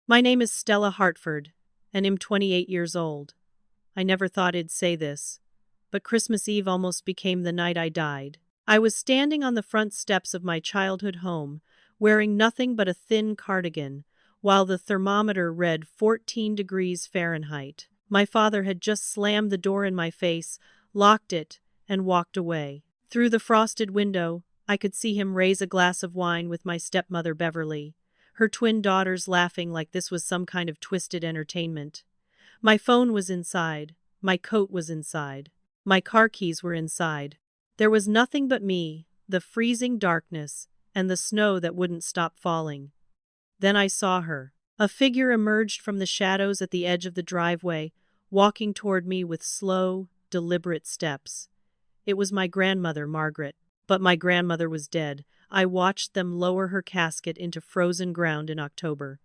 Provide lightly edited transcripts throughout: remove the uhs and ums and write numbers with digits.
My name is Stella Hartford, and I'm 28 years old. I never thought I'd say this, but Christmas Eve almost became the night I died. I was standing on the front steps of my childhood home, wearing nothing but a thin cardigan, while the thermometer read 14 degrees Fahrenheit. My father had just slammed the door in my face, locked it, and walked away. Through the frosted window, I could see him raise a glass of wine with my stepmother Beverly, her twin daughters laughing like this was some kind of twisted entertainment. My phone was inside, my coat was inside, my car keys were inside. There was nothing but me, the freezing darkness, and the snow that wouldn't stop falling. Then I saw her. A figure emerged from the shadows at the edge of the driveway, walking toward me with slow, deliberate steps. It was my grandmother, Margaret. But my grandmother was dead. I watched them lower her casket into frozen ground in October.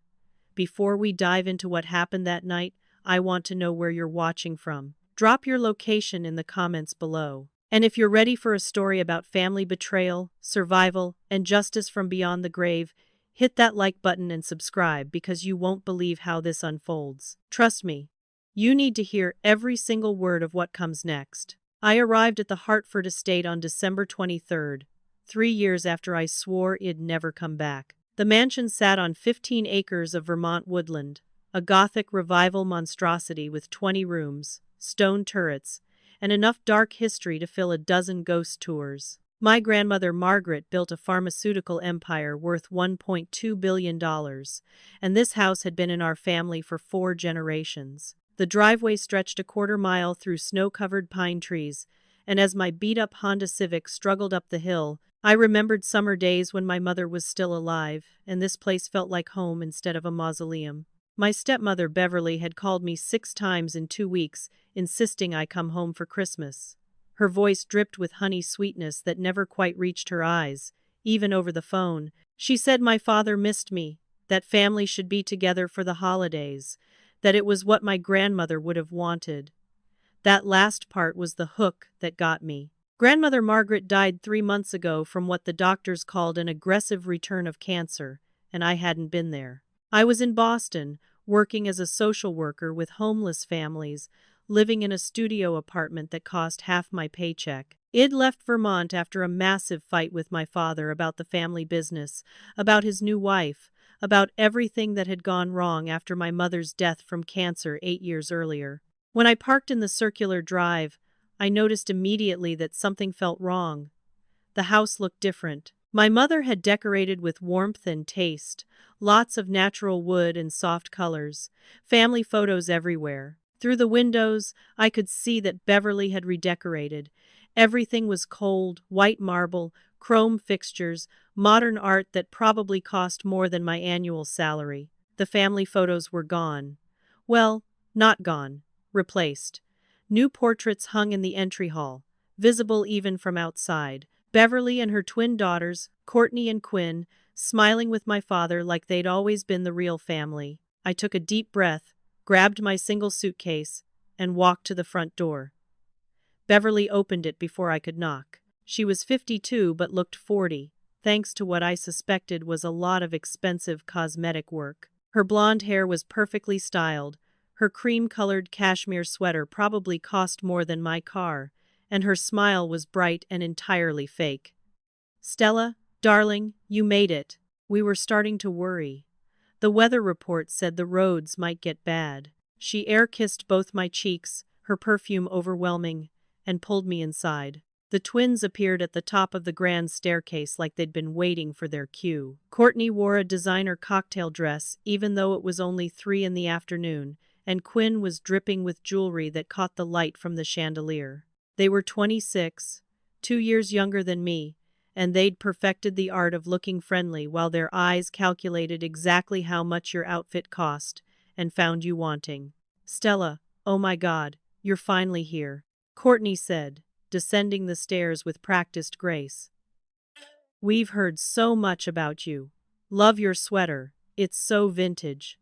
Before we dive into what happened that night, I want to know where you're watching from. Drop your location in the comments below. And if you're ready for a story about family betrayal, survival, and justice from beyond the grave, hit that like button and subscribe because you won't believe how this unfolds. Trust me, you need to hear every single word of what comes next. I arrived at the Hartford estate on December 23rd, 3 years after I swore it'd never come back. The mansion sat on 15 acres of Vermont woodland, a Gothic revival monstrosity with 20 rooms, stone turrets, and enough dark history to fill a dozen ghost tours. My grandmother Margaret built a pharmaceutical empire worth $1.2 billion, and this house had been in our family for 4 generations. The driveway stretched a quarter-mile through snow-covered pine trees, and as my beat-up Honda Civic struggled up the hill, I remembered summer days when my mother was still alive, and this place felt like home instead of a mausoleum. My stepmother Beverly had called me 6 times in 2 weeks, insisting I come home for Christmas. Her voice dripped with honey sweetness that never quite reached her eyes, even over the phone. She said my father missed me, that family should be together for the holidays, that it was what my grandmother would have wanted. That last part was the hook that got me. Grandmother Margaret died 3 months ago from what the doctors called an aggressive return of cancer, and I hadn't been there. I was in Boston, working as a social worker with homeless families, living in a studio apartment that cost half my paycheck. I'd left Vermont after a massive fight with my father about the family business, about his new wife, about everything that had gone wrong after my mother's death from cancer 8 years earlier. When I parked in the circular drive, I noticed immediately that something felt wrong. The house looked different. My mother had decorated with warmth and taste, lots of natural wood and soft colors, family photos everywhere. Through the windows, I could see that Beverly had redecorated. Everything was cold, white marble, chrome fixtures, modern art that probably cost more than my annual salary. The family photos were gone. Well, not gone. Replaced. New portraits hung in the entry hall, visible even from outside. Beverly and her twin daughters, Courtney and Quinn, smiling with my father like they'd always been the real family. I took a deep breath, grabbed my single suitcase, and walked to the front door. Beverly opened it before I could knock. She was 52 but looked 40, thanks to what I suspected was a lot of expensive cosmetic work. Her blonde hair was perfectly styled, her cream-colored cashmere sweater probably cost more than my car, and her smile was bright and entirely fake. "Stella, darling, you made it." We were starting to worry. The weather report said the roads might get bad. She air-kissed both my cheeks, her perfume overwhelming, and pulled me inside. The twins appeared at the top of the grand staircase like they'd been waiting for their cue. Courtney wore a designer cocktail dress even though it was only 3 in the afternoon, and Quinn was dripping with jewelry that caught the light from the chandelier. They were 26, 2 years younger than me, and they'd perfected the art of looking friendly while their eyes calculated exactly how much your outfit cost and found you wanting. "Stella, oh my God, you're finally here," Courtney said, descending the stairs with practiced grace. "We've heard so much about you. Love your sweater, it's so vintage."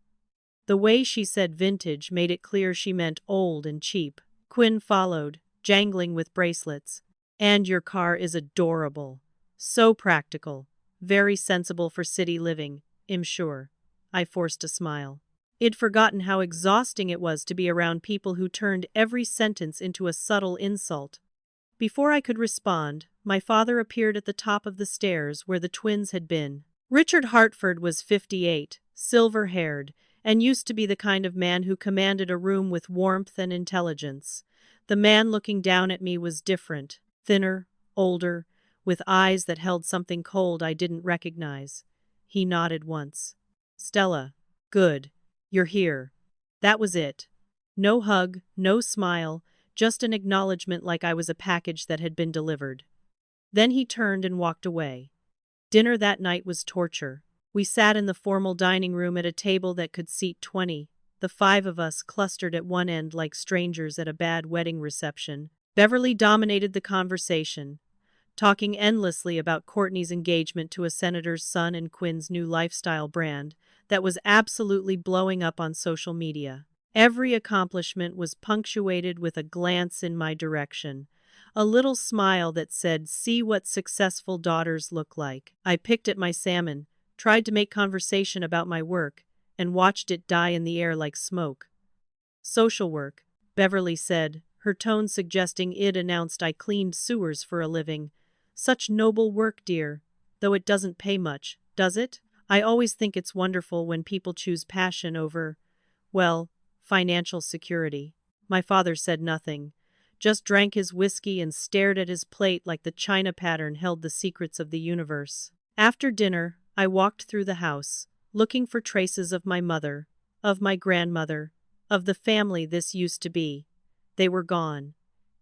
The way she said vintage made it clear she meant old and cheap. Quinn followed, jangling with bracelets. "And your car is adorable. So practical. Very sensible for city living, I'm sure." I forced a smile. I'd forgotten how exhausting it was to be around people who turned every sentence into a subtle insult. Before I could respond, my father appeared at the top of the stairs where the twins had been. Richard Hartford was 58, silver-haired, and used to be the kind of man who commanded a room with warmth and intelligence. The man looking down at me was different, thinner, older, with eyes that held something cold I didn't recognize. He nodded once. "Stella, good. You're here." That was it. No hug, no smile, just an acknowledgement like I was a package that had been delivered. Then he turned and walked away. Dinner that night was torture. We sat in the formal dining room at a table that could seat 20, the 5 of us clustered at one end like strangers at a bad wedding reception. Beverly dominated the conversation, talking endlessly about Courtney's engagement to a senator's son and Quinn's new lifestyle brand that was absolutely blowing up on social media. Every accomplishment was punctuated with a glance in my direction, a little smile that said, "See what successful daughters look like." I picked at my salmon, tried to make conversation about my work, and watched it die in the air like smoke. "Social work," Beverly said, her tone suggesting I'd announced I cleaned sewers for a living. "Such noble work, dear, though it doesn't pay much, does it? I always think it's wonderful when people choose passion over, well, financial security." My father said nothing, just drank his whiskey and stared at his plate like the china pattern held the secrets of the universe. After dinner, I walked through the house, looking for traces of my mother, of my grandmother, of the family this used to be. They were gone.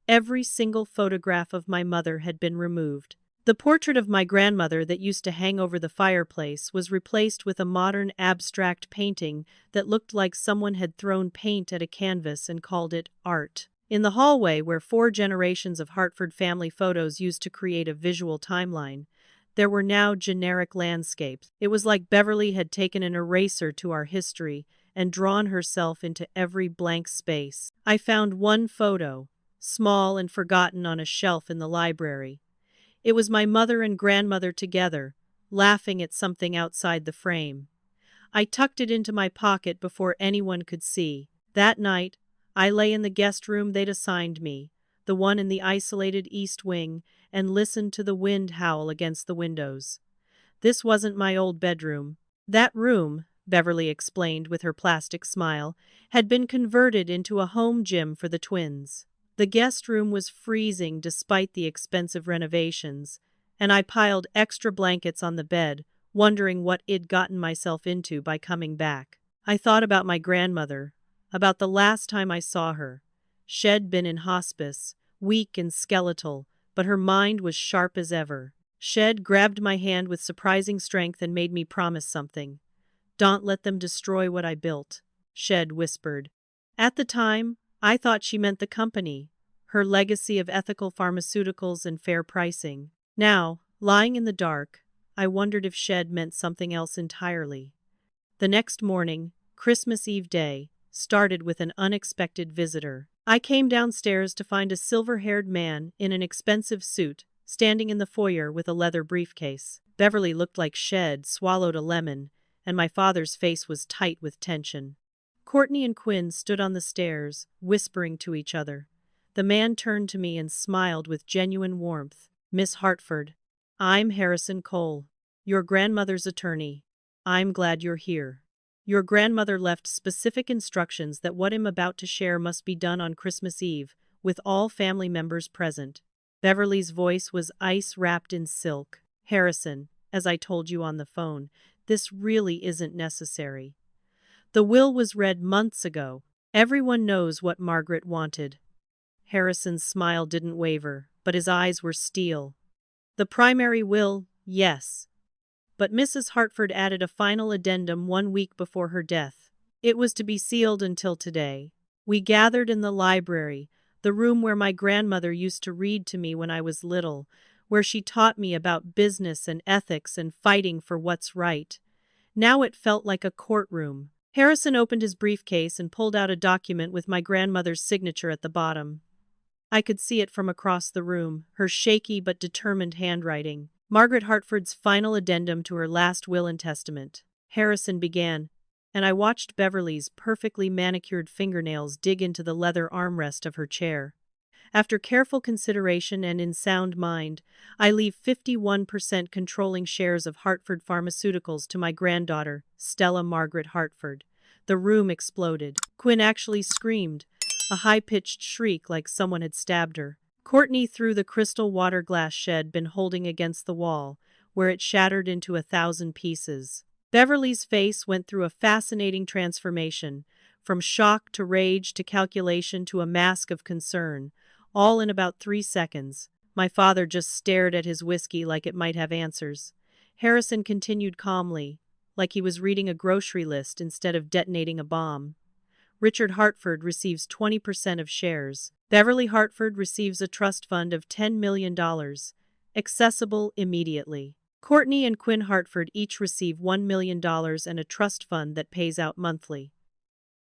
Every single photograph of my mother had been removed. The portrait of my grandmother that used to hang over the fireplace was replaced with a modern abstract painting that looked like someone had thrown paint at a canvas and called it art. In the hallway, where 4 generations of Hartford family photos used to create a visual timeline, there were now generic landscapes. It was like Beverly had taken an eraser to our history and drawn herself into every blank space. I found one photo, small and forgotten, on a shelf in the library. It was my mother and grandmother together, laughing at something outside the frame. I tucked it into my pocket before anyone could see. That night, I lay in the guest room they'd assigned me, the one in the isolated east wing, and listened to the wind howl against the windows. This wasn't my old bedroom. That room, Beverly explained with her plastic smile, had been converted into a home gym for the twins. The guest room was freezing despite the expensive renovations, and I piled extra blankets on the bed, wondering what I'd gotten myself into by coming back. I thought about my grandmother, about the last time I saw her. She'd been in hospice, weak and skeletal, but her mind was sharp as ever. She'd grabbed my hand with surprising strength and made me promise something. "Don't let them destroy what I built," She'd whispered. At the time, I thought she meant the company, her legacy of ethical pharmaceuticals and fair pricing. Now, lying in the dark, I wondered if She'd meant something else entirely. The next morning, Christmas Eve day, started with an unexpected visitor. I came downstairs to find a silver-haired man in an expensive suit, standing in the foyer with a leather briefcase. Beverly looked like She'd swallowed a lemon, and my father's face was tight with tension. Courtney and Quinn stood on the stairs, whispering to each other. The man turned to me and smiled with genuine warmth. "Miss Hartford, I'm Harrison Cole, your grandmother's attorney. I'm glad you're here. Your grandmother left specific instructions that what I'm about to share must be done on Christmas Eve, with all family members present." Beverly's voice was ice wrapped in silk. "Harrison, as I told you on the phone, this really isn't necessary. The will was read months ago. Everyone knows what Margaret wanted." Harrison's smile didn't waver, but his eyes were steel. "The primary will, yes. But Mrs. Hartford added a final addendum 1 week before her death. It was to be sealed until today. We gathered in the library, the room where my grandmother used to read to me when I was little, where she taught me about business and ethics and fighting for what's right. Now it felt like a courtroom." Harrison opened his briefcase and pulled out a document with my grandmother's signature at the bottom. I could see it from across the room, her shaky but determined handwriting. "Margaret Hartford's final addendum to her last will and testament." Harrison began. and I watched Beverly's perfectly manicured fingernails dig into the leather armrest of her chair. After careful consideration and in sound mind, I leave 51% controlling shares of Hartford Pharmaceuticals to my granddaughter, Stella Margaret Hartford. The room exploded. Quinn actually screamed, a high-pitched shriek like someone had stabbed her. Courtney threw the crystal water glass she'd been holding against the wall, where it shattered into 1,000 pieces. Beverly's face went through a fascinating transformation, from shock to rage to calculation to a mask of concern, all in about 3 seconds. My father just stared at his whiskey like it might have answers. Harrison continued calmly, like he was reading a grocery list instead of detonating a bomb. Richard Hartford receives 20% of shares. Beverly Hartford receives a trust fund of $10 million, accessible immediately. Courtney and Quinn Hartford each receive $1 million and a trust fund that pays out monthly.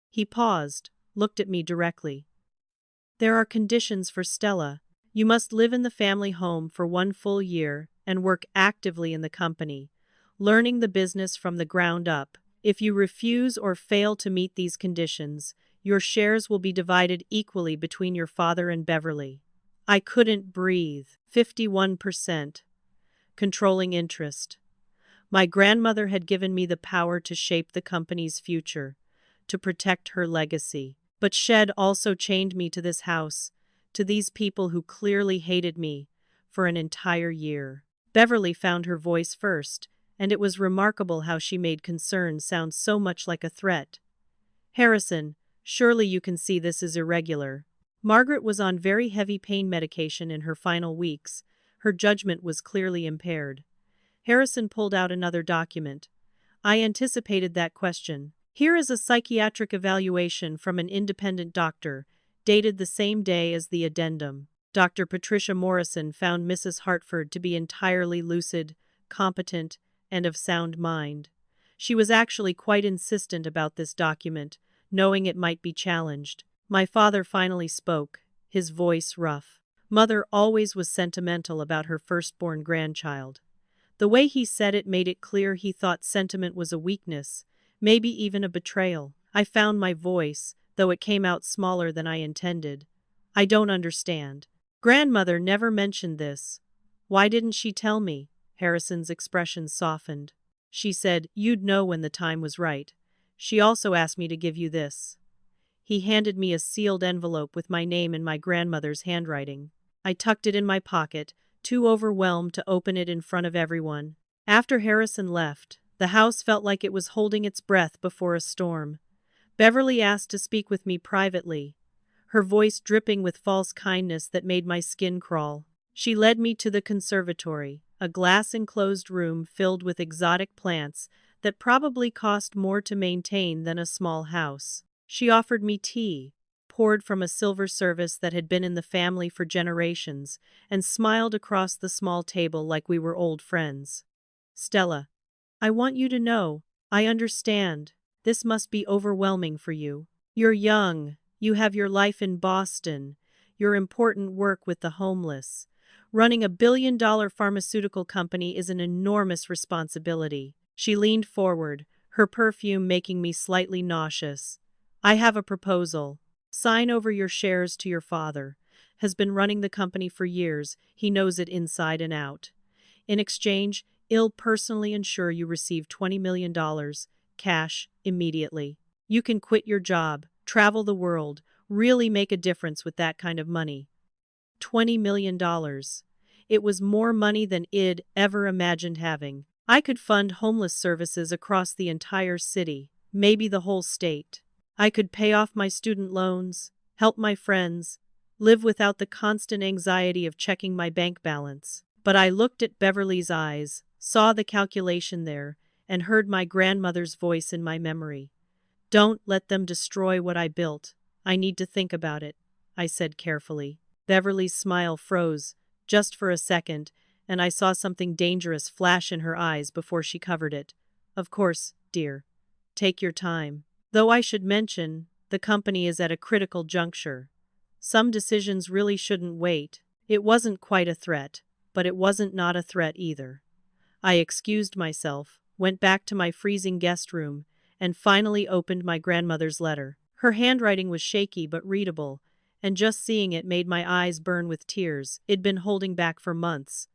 He paused, looked at me directly. There are conditions for Stella. You must live in the family home for 1 full year and work actively in the company, learning the business from the ground up. If you refuse or fail to meet these conditions, your shares will be divided equally between your father and Beverly. I couldn't breathe. 51%. Controlling interest. My grandmother had given me the power to shape the company's future, to protect her legacy. But she'd also chained me to this house, to these people who clearly hated me, for an entire year. Beverly found her voice first, and it was remarkable how she made concern sound so much like a threat. Harrison, surely you can see this is irregular. Margaret was on very heavy pain medication in her final weeks. Her judgment was clearly impaired. Harrison pulled out another document. I anticipated that question. Here is a psychiatric evaluation from an independent doctor, dated the same day as the addendum. Dr. Patricia Morrison found Mrs. Hartford to be entirely lucid, competent, and of sound mind. She was actually quite insistent about this document, knowing it might be challenged. My father finally spoke, his voice rough. Mother always was sentimental about her firstborn grandchild. The way he said it made it clear he thought sentiment was a weakness, maybe even a betrayal. I found my voice, though it came out smaller than I intended. I don't understand. Grandmother never mentioned this. Why didn't she tell me? Harrison's expression softened. She said, you'd know when the time was right. She also asked me to give you this. He handed me a sealed envelope with my name in my grandmother's handwriting. I tucked it in my pocket, too overwhelmed to open it in front of everyone. After Harrison left, the house felt like it was holding its breath before a storm. Beverly asked to speak with me privately, her voice dripping with false kindness that made my skin crawl. She led me to the conservatory, a glass-enclosed room filled with exotic plants that probably cost more to maintain than a small house. She offered me tea, poured from a silver service that had been in the family for generations, and smiled across the small table like we were old friends. Stella, I want you to know, I understand. This must be overwhelming for you. You're young, you have your life in Boston, your important work with the homeless. Running a billion-dollar pharmaceutical company is an enormous responsibility. She leaned forward, her perfume making me slightly nauseous. I have a proposal. Sign over your shares to your father. Has been running the company for years, he knows it inside and out. In exchange, I'll personally ensure you receive $20 million, cash, immediately. You can quit your job, travel the world, really make a difference with that kind of money. $20 million. It was more money than I'd ever imagined having. I could fund homeless services across the entire city, maybe the whole state. I could pay off my student loans, help my friends, live without the constant anxiety of checking my bank balance. But I looked at Beverly's eyes, saw the calculation there, and heard my grandmother's voice in my memory. Don't let them destroy what I built. I need to think about it, I said carefully. Beverly's smile froze, just for a second, and I saw something dangerous flash in her eyes before she covered it. Of course, dear. Take your time. Though I should mention, the company is at a critical juncture. Some decisions really shouldn't wait. It wasn't quite a threat, but it wasn't not a threat either. I excused myself, went back to my freezing guest room, and finally opened my grandmother's letter. Her handwriting was shaky but readable, and just seeing it made my eyes burn with tears I'd been holding back for months.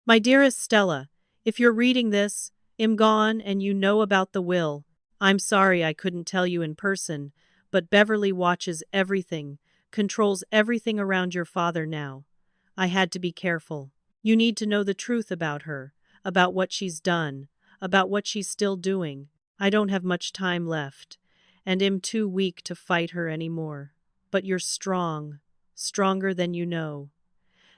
My dearest Stella, if you're reading this, I'm gone and you know about the will. I'm sorry I couldn't tell you in person, but Beverly watches everything, controls everything around your father now. I had to be careful. You need to know the truth about her, about what she's done, about what she's still doing. I don't have much time left, and am too weak to fight her anymore. But you're strong, stronger than you know.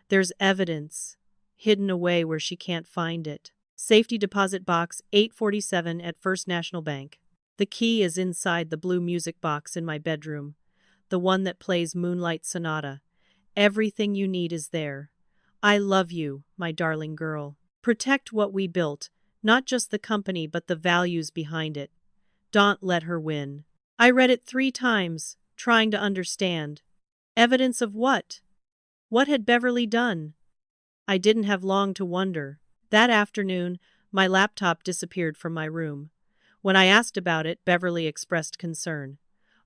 There's evidence, hidden away where she can't find it. Safety deposit box 847 at First National Bank. The key is inside the blue music box in my bedroom, the one that plays Moonlight Sonata. Everything you need is there. I love you, my darling girl. Protect what we built, not just the company but the values behind it. Don't let her win. I read it 3 times, trying to understand. Evidence of what? What had Beverly done? I didn't have long to wonder. That afternoon, my laptop disappeared from my room. When I asked about it, Beverly expressed concern.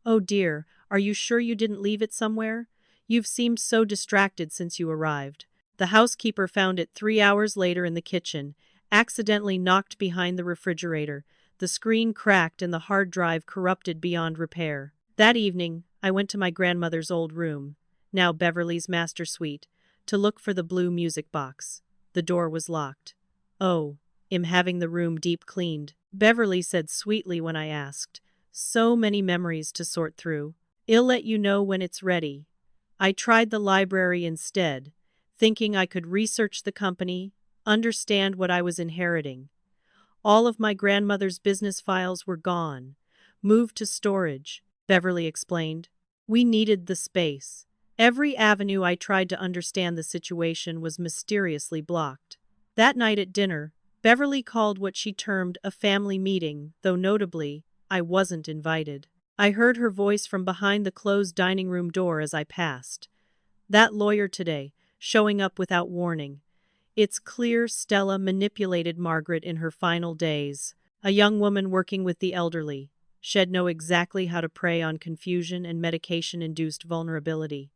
Oh dear, are you sure you didn't leave it somewhere? You've seemed so distracted since you arrived. The housekeeper found it 3 hours later in the kitchen, accidentally knocked behind the refrigerator. The screen cracked and the hard drive corrupted beyond repair. That evening, I went to my grandmother's old room, now Beverly's master suite, to look for the blue music box. The door was locked. Oh, I'm having the room deep cleaned, Beverly said sweetly when I asked. So many memories to sort through. I'll let you know when it's ready. I tried the library instead, thinking I could research the company, understand what I was inheriting. All of my grandmother's business files were gone, moved to storage, Beverly explained. We needed the space. Every avenue I tried to understand the situation was mysteriously blocked. That night at dinner, Beverly called what she termed a family meeting, though notably, I wasn't invited. I heard her voice from behind the closed dining room door as I passed. That lawyer today, showing up without warning. It's clear Stella manipulated Margaret in her final days. A young woman working with the elderly. She'd know exactly how to prey on confusion and medication-induced vulnerability.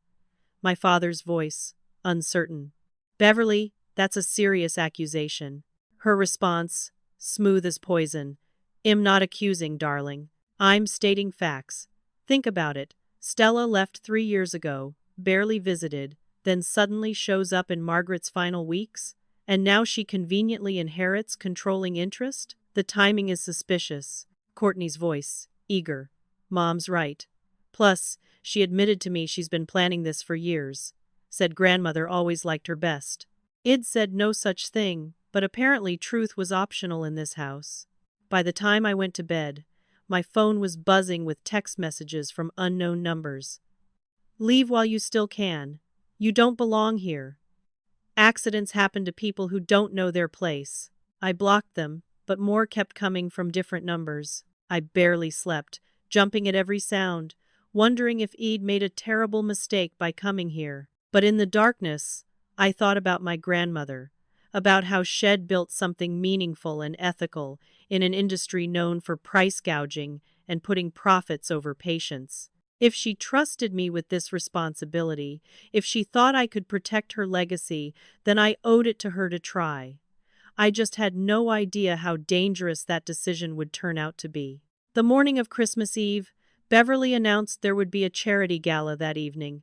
My father's voice, uncertain. Beverly, that's a serious accusation. Her response, smooth as poison. I'm not accusing, darling. I'm stating facts. Think about it. Stella left 3 years ago, barely visited, then suddenly shows up in Margaret's final weeks? And now she conveniently inherits controlling interest? The timing is suspicious. Courtney's voice, eager. Mom's right. Plus, she admitted to me she's been planning this for years. Said grandmother always liked her best. I'd said no such thing, but apparently truth was optional in this house. By the time I went to bed, my phone was buzzing with text messages from unknown numbers. Leave while you still can. You don't belong here. Accidents happen to people who don't know their place. I blocked them, but more kept coming from different numbers. I barely slept, jumping at every sound, wondering if I'd made a terrible mistake by coming here. But in the darkness, I thought about my grandmother, about how she'd built something meaningful and ethical in an industry known for price gouging and putting profits over patience. If she trusted me with this responsibility, if she thought I could protect her legacy, then I owed it to her to try. I just had no idea how dangerous that decision would turn out to be. The morning of Christmas Eve, Beverly announced there would be a charity gala that evening.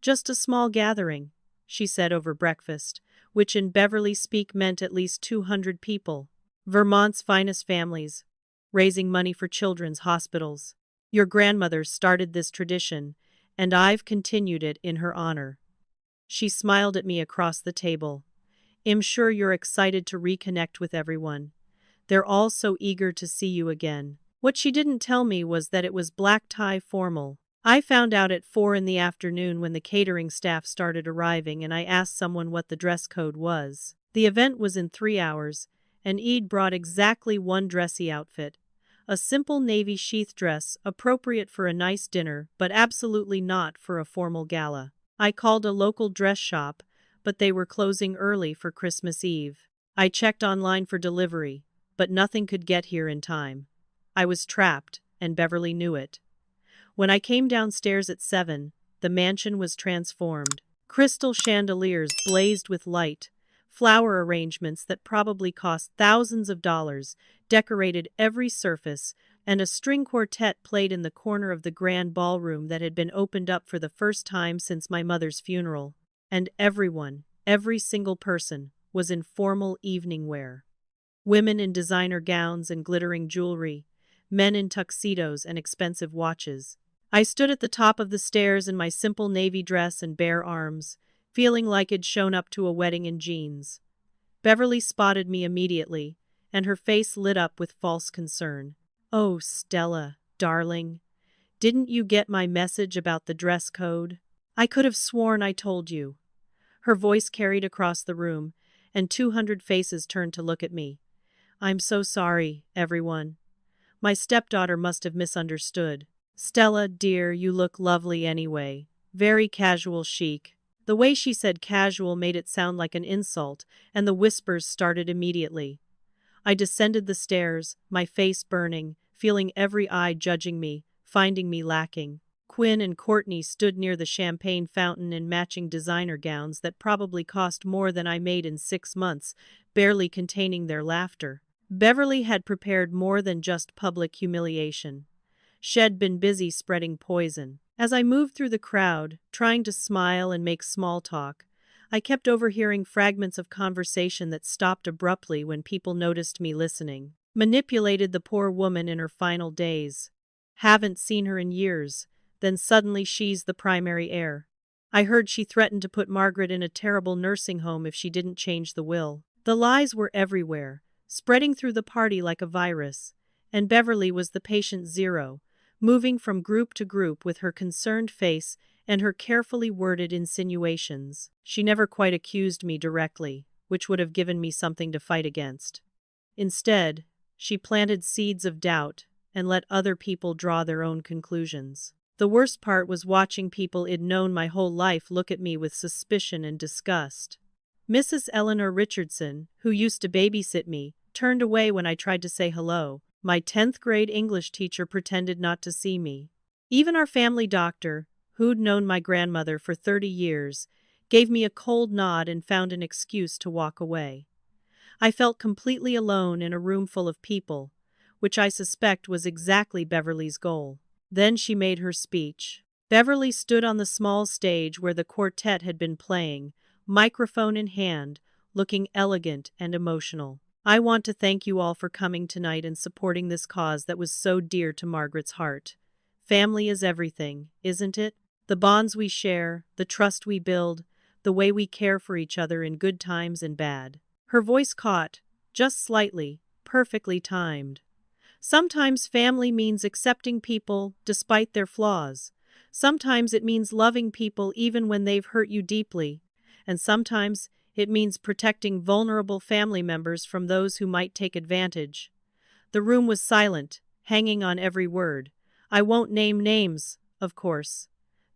Just a small gathering, she said over breakfast, which in Beverly speak meant at least 200 people. Vermont's finest families, raising money for children's hospitals. Your grandmother started this tradition, and I've continued it in her honor. She smiled at me across the table. I'm sure you're excited to reconnect with everyone. They're all so eager to see you again. What she didn't tell me was that it was black tie formal. I found out at 4 in the afternoon when the catering staff started arriving, and I asked someone what the dress code was. The event was in 3 hours, and I'd brought exactly one dressy outfit. A simple navy sheath dress, appropriate for a nice dinner, but absolutely not for a formal gala. I called a local dress shop, but they were closing early for Christmas Eve. I checked online for delivery, but nothing could get here in time. I was trapped, and Beverly knew it. When I came downstairs at 7, the mansion was transformed. Crystal chandeliers blazed with light. Flower arrangements that probably cost thousands of dollars decorated every surface, and a string quartet played in the corner of the grand ballroom that had been opened up for the first time since my mother's funeral. And everyone, every single person, was in formal evening wear. Women in designer gowns and glittering jewelry, men in tuxedos and expensive watches. I stood at the top of the stairs in my simple navy dress and bare arms, feeling like I'd shown up to a wedding in jeans. Beverly spotted me immediately, and her face lit up with false concern. "Oh, Stella, darling. Didn't you get my message about the dress code? I could have sworn I told you." Her voice carried across the room, and 200 faces turned to look at me. "I'm so sorry, everyone. My stepdaughter must have misunderstood. Stella, dear, you look lovely anyway. Very casual chic." The way she said casual made it sound like an insult, and the whispers started immediately. I descended the stairs, my face burning, feeling every eye judging me, finding me lacking. Quinn and Courtney stood near the champagne fountain in matching designer gowns that probably cost more than I made in 6 months, barely containing their laughter. Beverly had prepared more than just public humiliation. She'd been busy spreading poison. As I moved through the crowd, trying to smile and make small talk, I kept overhearing fragments of conversation that stopped abruptly when people noticed me listening. Manipulated the poor woman in her final days. Haven't seen her in years. Then suddenly she's the primary heir. I heard she threatened to put Margaret in a terrible nursing home if she didn't change the will. The lies were everywhere, spreading through the party like a virus. And Beverly was the patient zero, moving from group to group with her concerned face and her carefully worded insinuations. She never quite accused me directly, which would have given me something to fight against. Instead, she planted seeds of doubt and let other people draw their own conclusions. The worst part was watching people I'd known my whole life look at me with suspicion and disgust. Mrs. Eleanor Richardson, who used to babysit me, turned away when I tried to say hello. My 10th grade English teacher pretended not to see me. Even our family doctor, who'd known my grandmother for 30 years, gave me a cold nod and found an excuse to walk away. I felt completely alone in a room full of people, which I suspect was exactly Beverly's goal. Then she made her speech. Beverly stood on the small stage where the quartet had been playing, microphone in hand, looking elegant and emotional. "I want to thank you all for coming tonight and supporting this cause that was so dear to Margaret's heart. Family is everything, isn't it? The bonds we share, the trust we build, the way we care for each other in good times and bad." Her voice caught, just slightly, perfectly timed. Sometimes family means accepting people despite their flaws. Sometimes it means loving people even when they've hurt you deeply. And sometimes it means protecting vulnerable family members from those who might take advantage. The room was silent, hanging on every word. I won't name names, of course.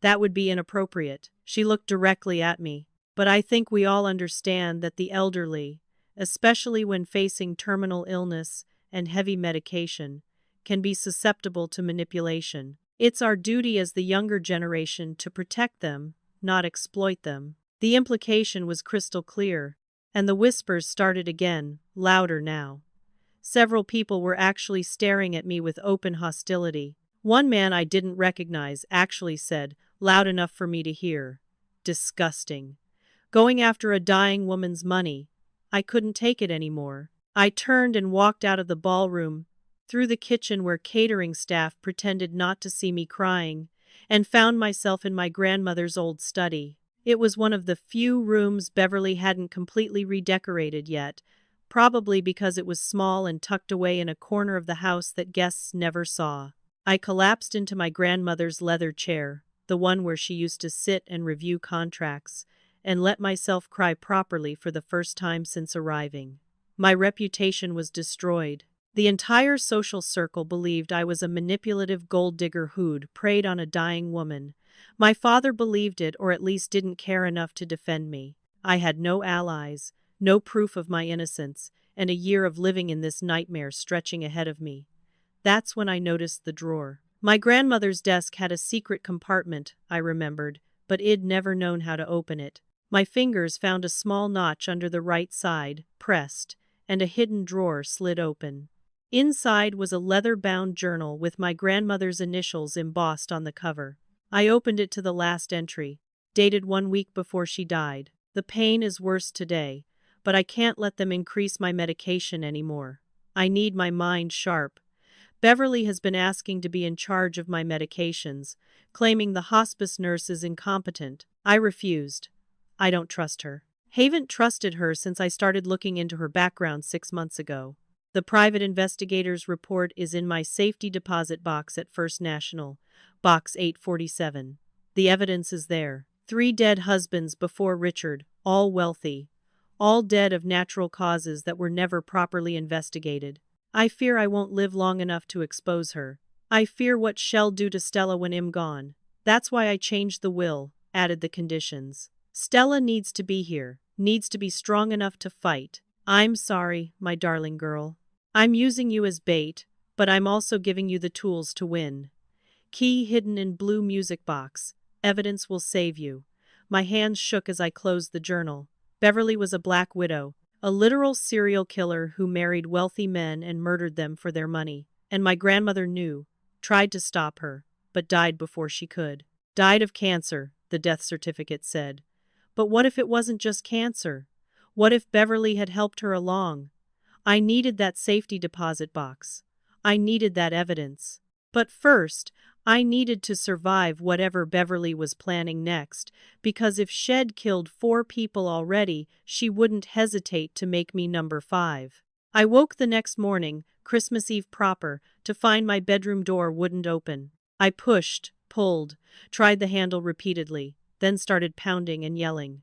That would be inappropriate. She looked directly at me. But I think we all understand that the elderly, especially when facing terminal illness and heavy medication, can be susceptible to manipulation. It's our duty as the younger generation to protect them, not exploit them. The implication was crystal clear, and the whispers started again, louder now. Several people were actually staring at me with open hostility. One man I didn't recognize actually said, loud enough for me to hear, "Disgusting. Going after a dying woman's money." I couldn't take it anymore. I turned and walked out of the ballroom, through the kitchen where catering staff pretended not to see me crying, and found myself in my grandmother's old study. It was one of the few rooms Beverly hadn't completely redecorated yet, probably because it was small and tucked away in a corner of the house that guests never saw. I collapsed into my grandmother's leather chair, the one where she used to sit and review contracts, and let myself cry properly for the first time since arriving. My reputation was destroyed. The entire social circle believed I was a manipulative gold digger who'd preyed on a dying woman. My father believed it, or at least didn't care enough to defend me. I had no allies, no proof of my innocence, and a year of living in this nightmare stretching ahead of me. That's when I noticed the drawer. My grandmother's desk had a secret compartment, I remembered, but I'd never known how to open it. My fingers found a small notch under the right side, pressed, and a hidden drawer slid open. Inside was a leather-bound journal with my grandmother's initials embossed on the cover. I opened it to the last entry, dated 1 week before she died. The pain is worse today, but I can't let them increase my medication anymore. I need my mind sharp. Beverly has been asking to be in charge of my medications, claiming the hospice nurse is incompetent. I refused. I don't trust her. Haven't trusted her since I started looking into her background 6 months ago. The private investigator's report is in my safety deposit box at First National, Box 847. The evidence is there. 3 dead husbands before Richard, all wealthy. All dead of natural causes that were never properly investigated. I fear I won't live long enough to expose her. I fear what she'll do to Stella when I'm gone. That's why I changed the will, added the conditions. Stella needs to be here, needs to be strong enough to fight. I'm sorry, my darling girl. I'm using you as bait, but I'm also giving you the tools to win. Key hidden in blue music box. Evidence will save you. My hands shook as I closed the journal. Beverly was a black widow, a literal serial killer who married wealthy men and murdered them for their money. And my grandmother knew, tried to stop her, but died before she could. Died of cancer, the death certificate said. But what if it wasn't just cancer? What if Beverly had helped her along? I needed that safety deposit box. I needed that evidence. But first, I needed to survive whatever Beverly was planning next, because if she'd killed 4 people already, she wouldn't hesitate to make me number 5. I woke the next morning, Christmas Eve proper, to find my bedroom door wouldn't open. I pushed, pulled, tried the handle repeatedly, then started pounding and yelling.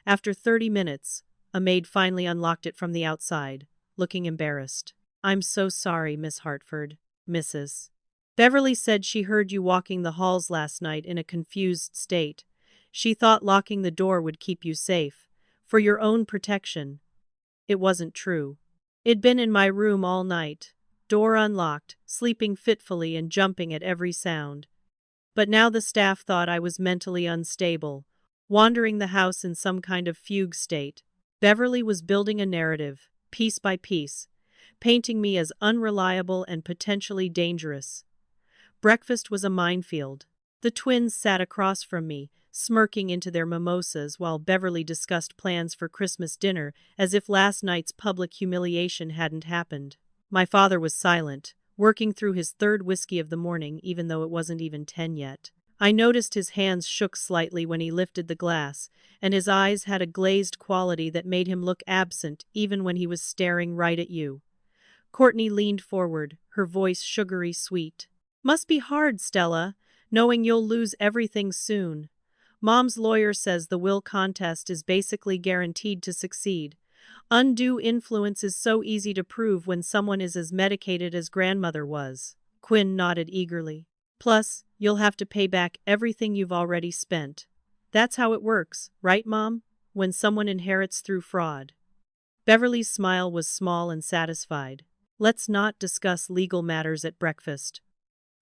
After 30 minutes, a maid finally unlocked it from the outside, looking embarrassed. I'm so sorry, Miss Hartford, Mrs. Beverly said she heard you walking the halls last night in a confused state. She thought locking the door would keep you safe, for your own protection. It wasn't true. I'd been in my room all night, door unlocked, sleeping fitfully and jumping at every sound. But now the staff thought I was mentally unstable, wandering the house in some kind of fugue state. Beverly was building a narrative, piece by piece, painting me as unreliable and potentially dangerous. Breakfast was a minefield. The twins sat across from me, smirking into their mimosas while Beverly discussed plans for Christmas dinner as if last night's public humiliation hadn't happened. My father was silent, working through his 3rd whiskey of the morning even though it wasn't even 10 yet. I noticed his hands shook slightly when he lifted the glass, and his eyes had a glazed quality that made him look absent even when he was staring right at you. Courtney leaned forward, her voice sugary sweet. Must be hard, Stella, knowing you'll lose everything soon. Mom's lawyer says the will contest is basically guaranteed to succeed. Undue influence is so easy to prove when someone is as medicated as grandmother was. Quinn nodded eagerly. Plus, you'll have to pay back everything you've already spent. That's how it works, right, Mom? When someone inherits through fraud. Beverly's smile was small and satisfied. Let's not discuss legal matters at breakfast,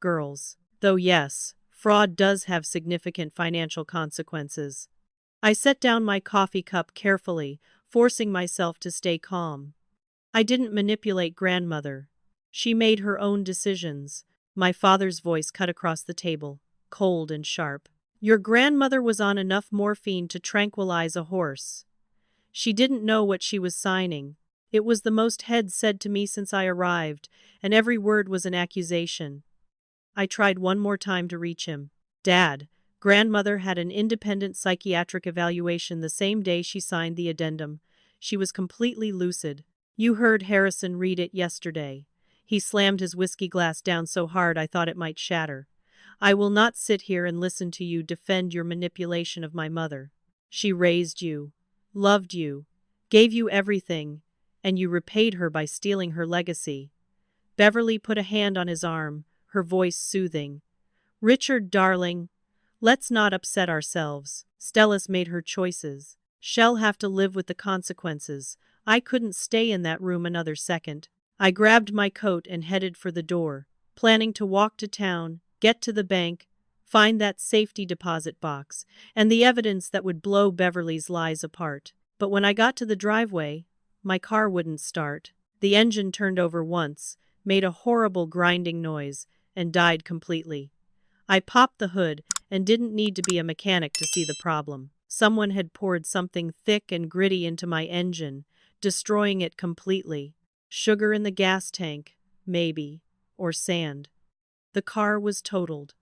girls. Though yes, fraud does have significant financial consequences. I set down my coffee cup carefully, forcing myself to stay calm. I didn't manipulate grandmother. She made her own decisions. My father's voice cut across the table, cold and sharp. Your grandmother was on enough morphine to tranquilize a horse. She didn't know what she was signing. It was the most head said to me since I arrived, and every word was an accusation. I tried one more time to reach him. Dad, grandmother had an independent psychiatric evaluation the same day she signed the addendum. She was completely lucid. You heard Harrison read it yesterday. He slammed his whiskey glass down so hard I thought it might shatter. I will not sit here and listen to you defend your manipulation of my mother. She raised you, loved you, gave you everything, and you repaid her by stealing her legacy. Beverly put a hand on his arm, her voice soothing. Richard, darling, let's not upset ourselves. Stella's made her choices. She'll have to live with the consequences. I couldn't stay in that room another second. I grabbed my coat and headed for the door, planning to walk to town, get to the bank, find that safety deposit box, and the evidence that would blow Beverly's lies apart. But when I got to the driveway, my car wouldn't start. The engine turned over once, made a horrible grinding noise, and died completely. I popped the hood and didn't need to be a mechanic to see the problem. Someone had poured something thick and gritty into my engine, destroying it completely. Sugar in the gas tank, maybe, or sand. The car was totaled.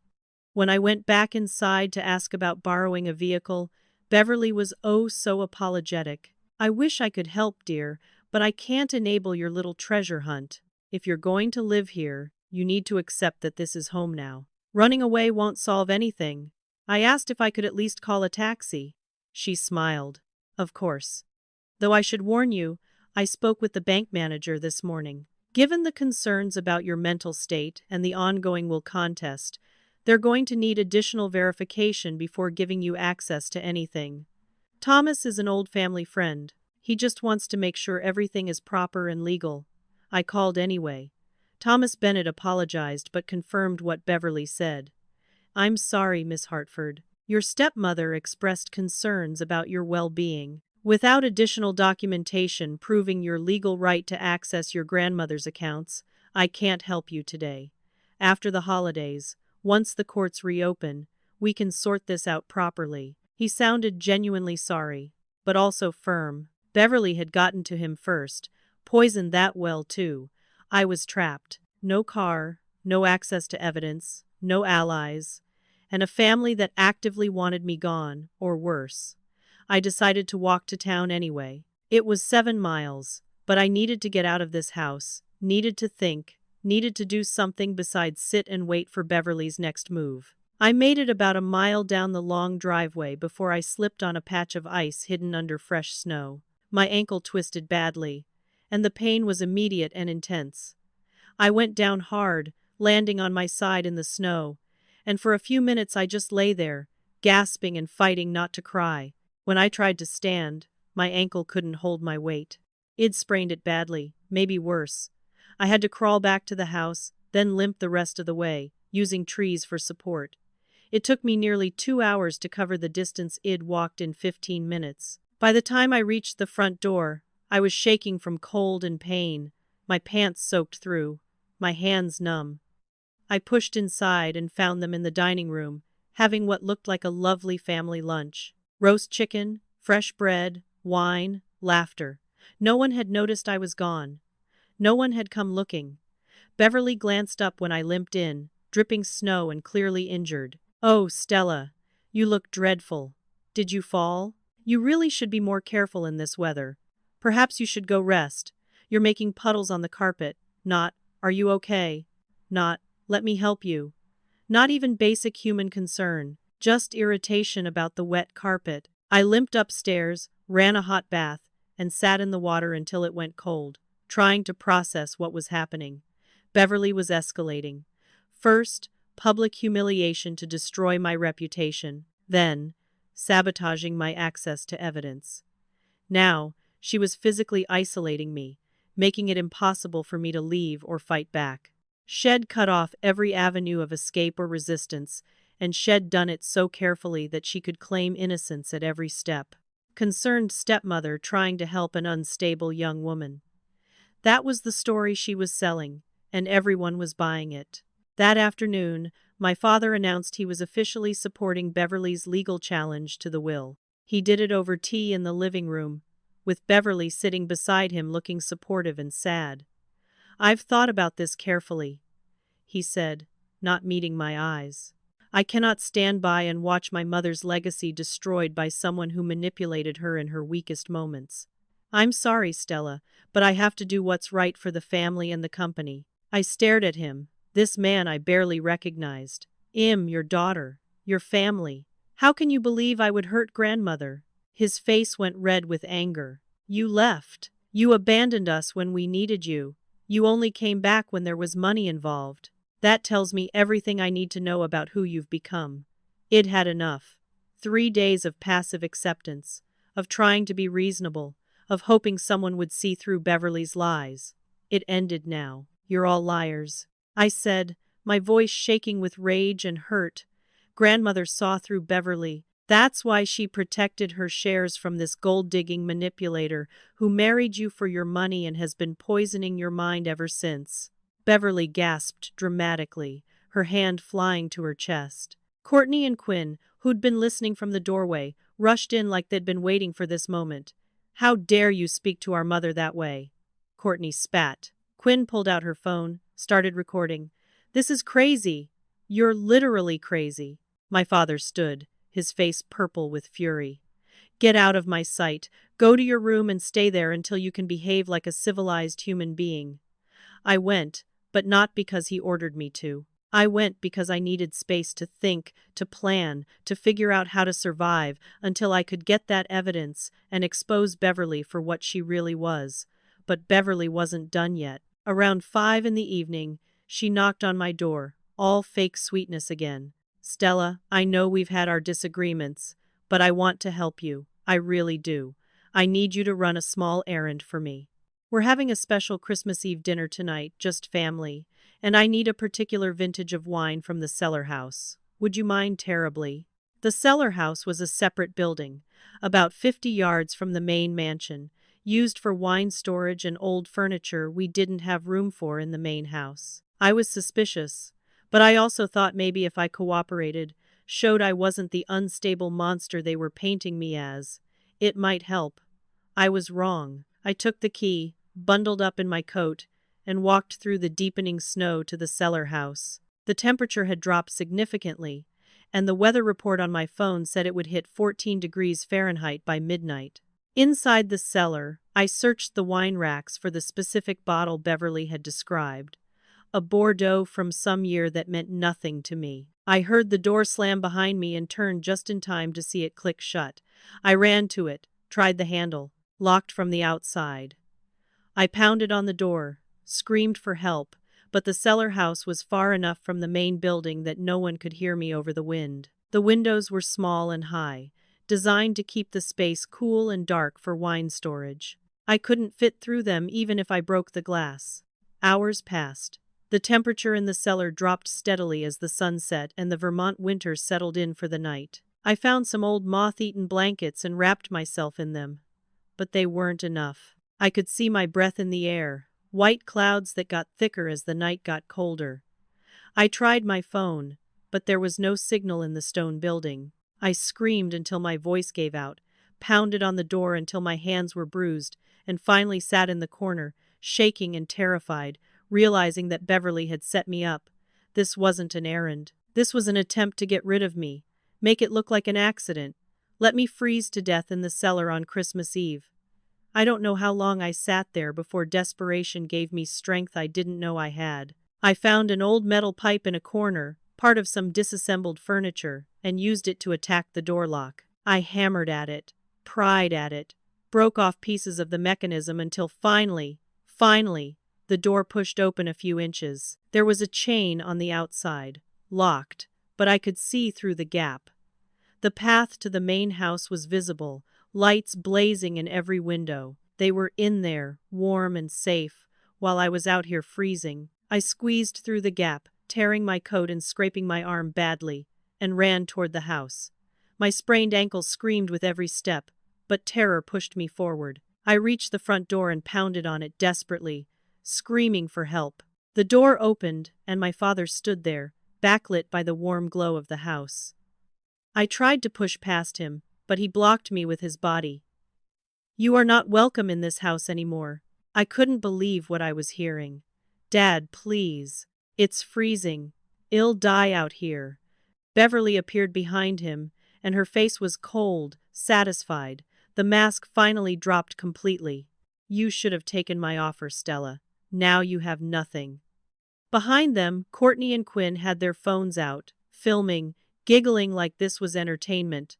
When I went back inside to ask about borrowing a vehicle, Beverly was oh so apologetic. I wish I could help, dear, but I can't enable your little treasure hunt. If you're going to live here, you need to accept that this is home now. Running away won't solve anything. I asked if I could at least call a taxi. She smiled. Of course. Though I should warn you, I spoke with the bank manager this morning. Given the concerns about your mental state and the ongoing will contest, they're going to need additional verification before giving you access to anything. Thomas is an old family friend. He just wants to make sure everything is proper and legal. I called anyway. Thomas Bennett apologized but confirmed what Beverly said. I'm sorry, Miss Hartford. Your stepmother expressed concerns about your well-being. Without additional documentation proving your legal right to access your grandmother's accounts, I can't help you today. After the holidays, once the courts reopen, we can sort this out properly. He sounded genuinely sorry, but also firm. Beverly had gotten to him first, poisoned that well too. I was trapped. No car, no access to evidence, no allies, and a family that actively wanted me gone, or worse. I decided to walk to town anyway. It was 7 miles, but I needed to get out of this house, needed to think, needed to do something besides sit and wait for Beverly's next move. I made it about a mile down the long driveway before I slipped on a patch of ice hidden under fresh snow. My ankle twisted badly, and the pain was immediate and intense. I went down hard, landing on my side in the snow, and for a few minutes I just lay there, gasping and fighting not to cry. When I tried to stand, my ankle couldn't hold my weight. I'd sprained it badly, maybe worse. I had to crawl back to the house, then limp the rest of the way, using trees for support. It took me nearly 2 hours to cover the distance I'd walked in 15 minutes. By the time I reached the front door, I was shaking from cold and pain, my pants soaked through, my hands numb. I pushed inside and found them in the dining room, having what looked like a lovely family lunch. Roast chicken, fresh bread, wine, laughter. No one had noticed I was gone. No one had come looking. Beverly glanced up when I limped in, dripping snow and clearly injured. Oh, Stella, you look dreadful. Did you fall? You really should be more careful in this weather. Perhaps you should go rest. You're making puddles on the carpet. Not, are you okay? Not, let me help you. Not even basic human concern, just irritation about the wet carpet. I limped upstairs, ran a hot bath, and sat in the water until it went cold, trying to process what was happening. Beverly was escalating. First, public humiliation to destroy my reputation. Then, sabotaging my access to evidence. Now, she was physically isolating me, making it impossible for me to leave or fight back. She'd cut off every avenue of escape or resistance, and she'd done it so carefully that she could claim innocence at every step. Concerned stepmother trying to help an unstable young woman. That was the story she was selling, and everyone was buying it. That afternoon, my father announced he was officially supporting Beverly's legal challenge to the will. He did it over tea in the living room, with Beverly sitting beside him looking supportive and sad. I've thought about this carefully, he said, not meeting my eyes. I cannot stand by and watch my mother's legacy destroyed by someone who manipulated her in her weakest moments. I'm sorry, Stella, but I have to do what's right for the family and the company. I stared at him, this man I barely recognized. Your daughter, your family. How can you believe I would hurt grandmother? His face went red with anger. You left. You abandoned us when we needed you. You only came back when there was money involved. That tells me everything I need to know about who you've become. I'd had enough. 3 days of passive acceptance, of trying to be reasonable, of hoping someone would see through Beverly's lies. It ended now. You're all liars. I said, my voice shaking with rage and hurt. Grandmother saw through Beverly. That's why she protected her shares from this gold-digging manipulator who married you for your money and has been poisoning your mind ever since. Beverly gasped dramatically, her hand flying to her chest. Courtney and Quinn, who'd been listening from the doorway, rushed in like they'd been waiting for this moment. How dare you speak to our mother that way? Courtney spat. Quinn pulled out her phone, started recording. This is crazy. You're literally crazy. My father stood, his face purple with fury. Get out of my sight. Go to your room and stay there until you can behave like a civilized human being. I went, but not because he ordered me to. I went because I needed space to think, to plan, to figure out how to survive until I could get that evidence and expose Beverly for what she really was. But Beverly wasn't done yet. Around 5 in the evening, she knocked on my door, all fake sweetness again. Stella, I know we've had our disagreements, but I want to help you. I really do. I need you to run a small errand for me. We're having a special Christmas Eve dinner tonight, just family, and I need a particular vintage of wine from the cellar house. Would you mind terribly? The cellar house was a separate building, about 50 yards from the main mansion, used for wine storage and old furniture we didn't have room for in the main house. I was suspicious, but I also thought maybe if I cooperated, showed I wasn't the unstable monster they were painting me as, it might help. I was wrong. I took the key, bundled up in my coat, and walked through the deepening snow to the cellar house. The temperature had dropped significantly, and the weather report on my phone said it would hit 14 degrees Fahrenheit by midnight. Inside the cellar, I searched the wine racks for the specific bottle Beverly had described. A Bordeaux from some year that meant nothing to me. I heard the door slam behind me and turned just in time to see it click shut. I ran to it, tried the handle, locked from the outside. I pounded on the door, screamed for help, but the cellar house was far enough from the main building that no one could hear me over the wind. The windows were small and high, designed to keep the space cool and dark for wine storage. I couldn't fit through them even if I broke the glass. Hours passed. The temperature in the cellar dropped steadily as the sun set and the Vermont winter settled in for the night. I found some old moth-eaten blankets and wrapped myself in them. But they weren't enough. I could see my breath in the air, white clouds that got thicker as the night got colder. I tried my phone, but there was no signal in the stone building. I screamed until my voice gave out, pounded on the door until my hands were bruised, and finally sat in the corner, shaking and terrified, realizing that Beverly had set me up. This wasn't an errand. This was an attempt to get rid of me, make it look like an accident, let me freeze to death in the cellar on Christmas Eve. I don't know how long I sat there before desperation gave me strength I didn't know I had. I found an old metal pipe in a corner, part of some disassembled furniture, and used it to attack the door lock. I hammered at it, pried at it, broke off pieces of the mechanism until finally, the door pushed open a few inches. There was a chain on the outside, locked, but I could see through the gap. The path to the main house was visible, lights blazing in every window. They were in there, warm and safe, while I was out here freezing. I squeezed through the gap, tearing my coat and scraping my arm badly, and ran toward the house. My sprained ankle screamed with every step, but terror pushed me forward. I reached the front door and pounded on it desperately, screaming for help. The door opened, and my father stood there, backlit by the warm glow of the house. I tried to push past him, but he blocked me with his body. "You are not welcome in this house anymore." I couldn't believe what I was hearing. "Dad, please. It's freezing. I'll die out here." Beverly appeared behind him, and her face was cold, satisfied. The mask finally dropped completely. "You should have taken my offer, Stella. Now you have nothing." Behind them, Courtney and Quinn had their phones out, filming, giggling like this was entertainment.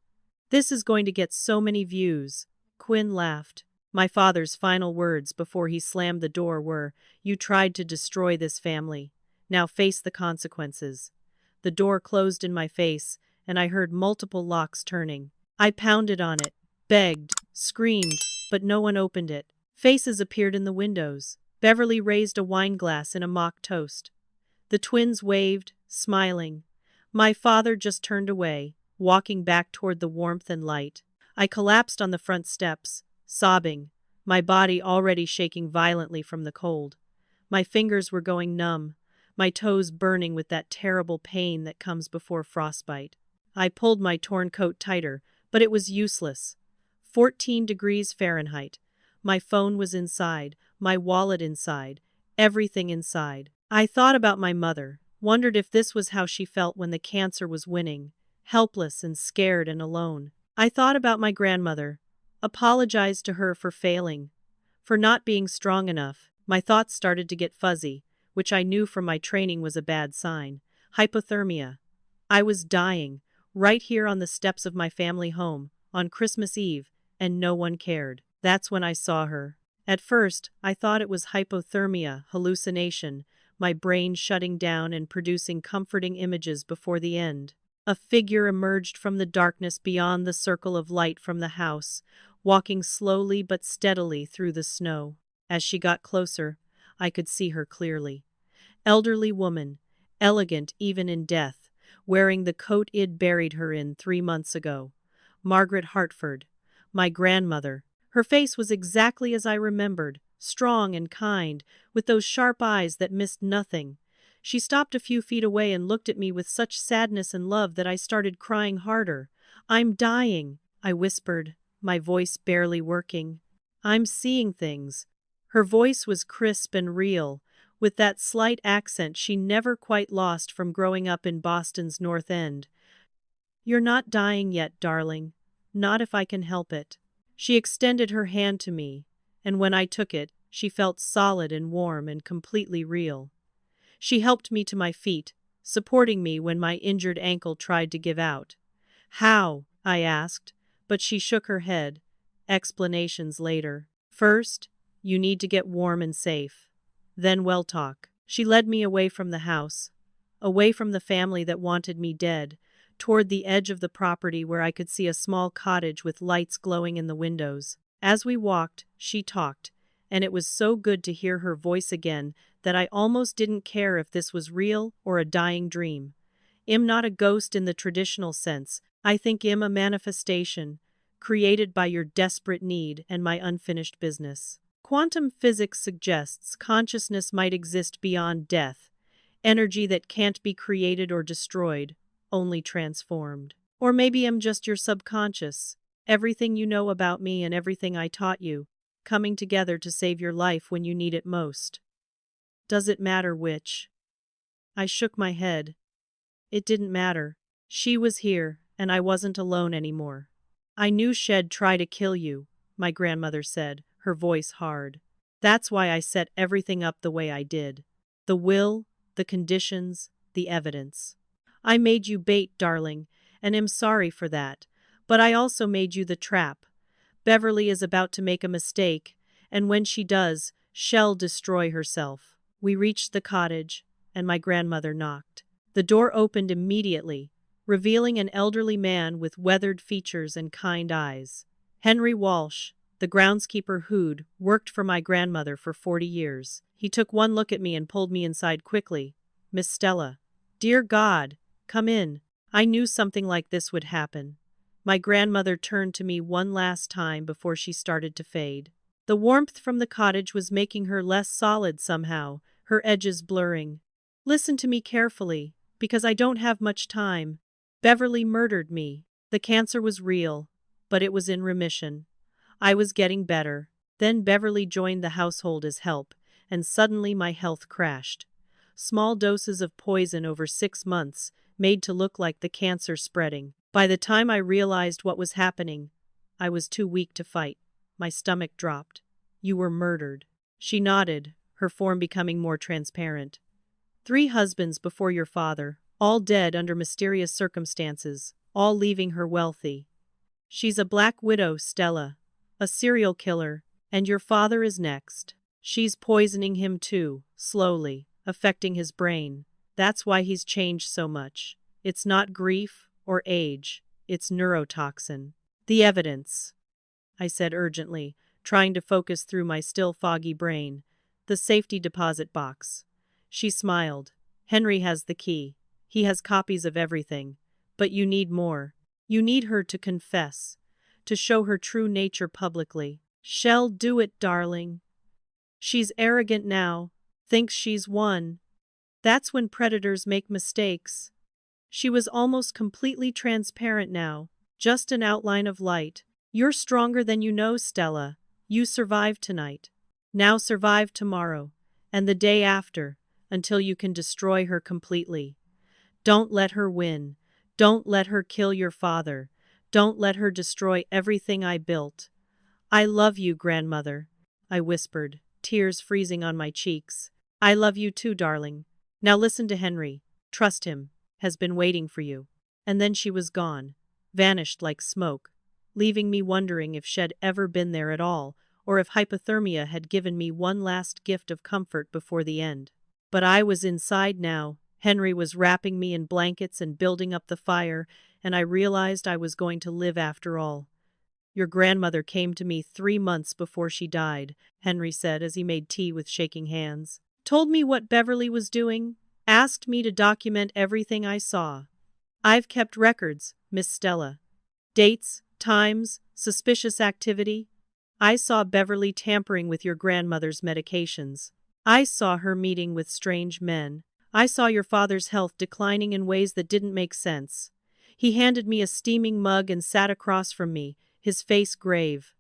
"This is going to get so many views." Quinn laughed. My father's final words before he slammed the door were, "You tried to destroy this family. Now face the consequences." The door closed in my face, and I heard multiple locks turning. I pounded on it, begged, screamed, but no one opened it. Faces appeared in the windows. Beverly raised a wine glass in a mock toast. The twins waved, smiling. My father just turned away, walking back toward the warmth and light. I collapsed on the front steps, sobbing, my body already shaking violently from the cold. My fingers were going numb, my toes burning with that terrible pain that comes before frostbite. I pulled my torn coat tighter, but it was useless. 14 degrees Fahrenheit. My phone was inside, my wallet inside, everything inside. I thought about my mother, wondered if this was how she felt when the cancer was winning, helpless and scared and alone. I thought about my grandmother, apologized to her for failing, for not being strong enough. My thoughts started to get fuzzy, which I knew from my training was a bad sign. Hypothermia. I was dying, right here on the steps of my family home, on Christmas Eve, and no one cared. That's when I saw her. At first, I thought it was hypothermia, hallucination, my brain shutting down and producing comforting images before the end. A figure emerged from the darkness beyond the circle of light from the house, walking slowly but steadily through the snow. As she got closer, I could see her clearly. Elderly woman, elegant even in death, wearing the coat I'd buried her in 3 months ago. Margaret Hartford, my grandmother. Her face was exactly as I remembered, strong and kind, with those sharp eyes that missed nothing. She stopped a few feet away and looked at me with such sadness and love that I started crying harder. "I'm dying," I whispered, my voice barely working. "I'm seeing things." Her voice was crisp and real, with that slight accent she never quite lost from growing up in Boston's North End. "You're not dying yet, darling. Not if I can help it." She extended her hand to me, and when I took it, she felt solid and warm and completely real. She helped me to my feet, supporting me when my injured ankle tried to give out. "How?" I asked, but she shook her head. "Explanations later. First, you need to get warm and safe. Then we'll talk." She led me away from the house, away from the family that wanted me dead, toward the edge of the property where I could see a small cottage with lights glowing in the windows. As we walked, she talked, and it was so good to hear her voice again that I almost didn't care if this was real or a dying dream. "I'm not a ghost in the traditional sense. I think I'm a manifestation, created by your desperate need and my unfinished business. Quantum physics suggests consciousness might exist beyond death, energy that can't be created or destroyed, only transformed. Or maybe I'm just your subconscious, everything you know about me and everything I taught you, coming together to save your life when you need it most. Does it matter which?" I shook my head. It didn't matter. She was here, and I wasn't alone anymore. "I knew she'd try to kill you," my grandmother said, her voice hard. "That's why I set everything up the way I did. The will, the conditions, the evidence. I made you bait, darling, and am sorry for that, but I also made you the trap. Beverly is about to make a mistake, and when she does, she'll destroy herself." We reached the cottage, and my grandmother knocked. The door opened immediately, revealing an elderly man with weathered features and kind eyes. Henry Walsh, the groundskeeper who'd worked for my grandmother for 40 years. He took one look at me and pulled me inside quickly. "Miss Stella." "Dear God, come in." I knew something like this would happen. My grandmother turned to me one last time before she started to fade. The warmth from the cottage was making her less solid somehow, her edges blurring. "Listen to me carefully, because I don't have much time. Beverly murdered me. The cancer was real, but it was in remission. I was getting better. Then Beverly joined the household as help, and suddenly my health crashed. Small doses of poison over 6 months, made to look like the cancer spreading. By the time I realized what was happening, I was too weak to fight. My stomach dropped. "You were murdered." She nodded, her form becoming more transparent. "3 husbands before your father, all dead under mysterious circumstances, all leaving her wealthy. She's a black widow, Stella, a serial killer, and your father is next. She's poisoning him too, slowly, affecting his brain. That's why he's changed so much. It's not grief or age, it's neurotoxin." "The evidence," I said urgently, trying to focus through my still foggy brain. The safety deposit box. She smiled. Henry has the key. He has copies of everything. But you need more. You need her to confess. To show her true nature publicly. Shell, do it, darling. She's arrogant now. Thinks she's won. That's when predators make mistakes. She was almost completely transparent now. Just an outline of light. You're stronger than you know, Stella. You survived tonight. Now survive tomorrow. And the day after. Until you can destroy her completely. Don't let her win. Don't let her kill your father. Don't let her destroy everything I built. I love you, grandmother, I whispered, tears freezing on my cheeks. I love you too, darling. Now listen to Henry. Trust him. Has been waiting for you. And then she was gone. Vanished like smoke. Leaving me wondering if she'd ever been there at all, or if hypothermia had given me one last gift of comfort before the end. But I was inside now. Henry was wrapping me in blankets and building up the fire, and I realized I was going to live after all. Your grandmother came to me 3 months before she died, Henry said as he made tea with shaking hands. Told me what Beverly was doing, asked me to document everything I saw. I've kept records, Miss Stella. Dates, times, suspicious activity. I saw Beverly tampering with your grandmother's medications. I saw her meeting with strange men. I saw your father's health declining in ways that didn't make sense. He handed me a steaming mug and sat across from me, his face grave.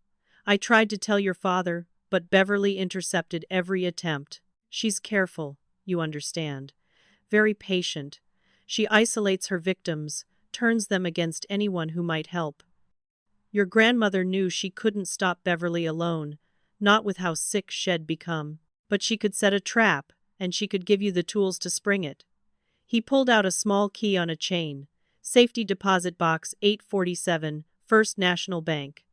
I tried to tell your father, but Beverly intercepted every attempt. She's careful, you understand. Very patient. She isolates her victims, turns them against anyone who might help. Your grandmother knew she couldn't stop Beverly alone, not with how sick she'd become. But she could set a trap, and she could give you the tools to spring it. He pulled out a small key on a chain. Safety deposit box 847, First National Bank.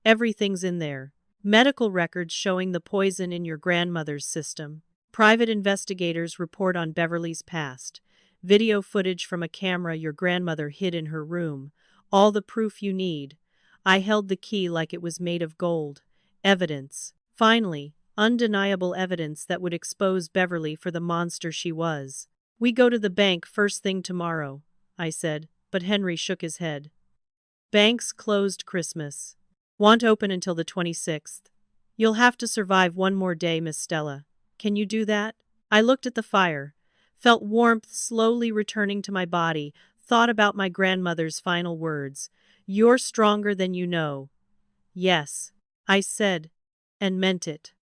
Everything's in there. Medical records showing the poison in your grandmother's system. Private investigators report on Beverly's past. Video footage from a camera your grandmother hid in her room. All the proof you need. I held the key like it was made of gold. Evidence. Finally, undeniable evidence that would expose Beverly for the monster she was. We go to the bank first thing tomorrow, I said, but Henry shook his head. Banks closed Christmas. Won't open until the 26th. You'll have to survive one more day, Miss Stella. Can you do that? I looked at the fire, felt warmth slowly returning to my body, thought about my grandmother's final words. You're stronger than you know. Yes, I said, and meant it.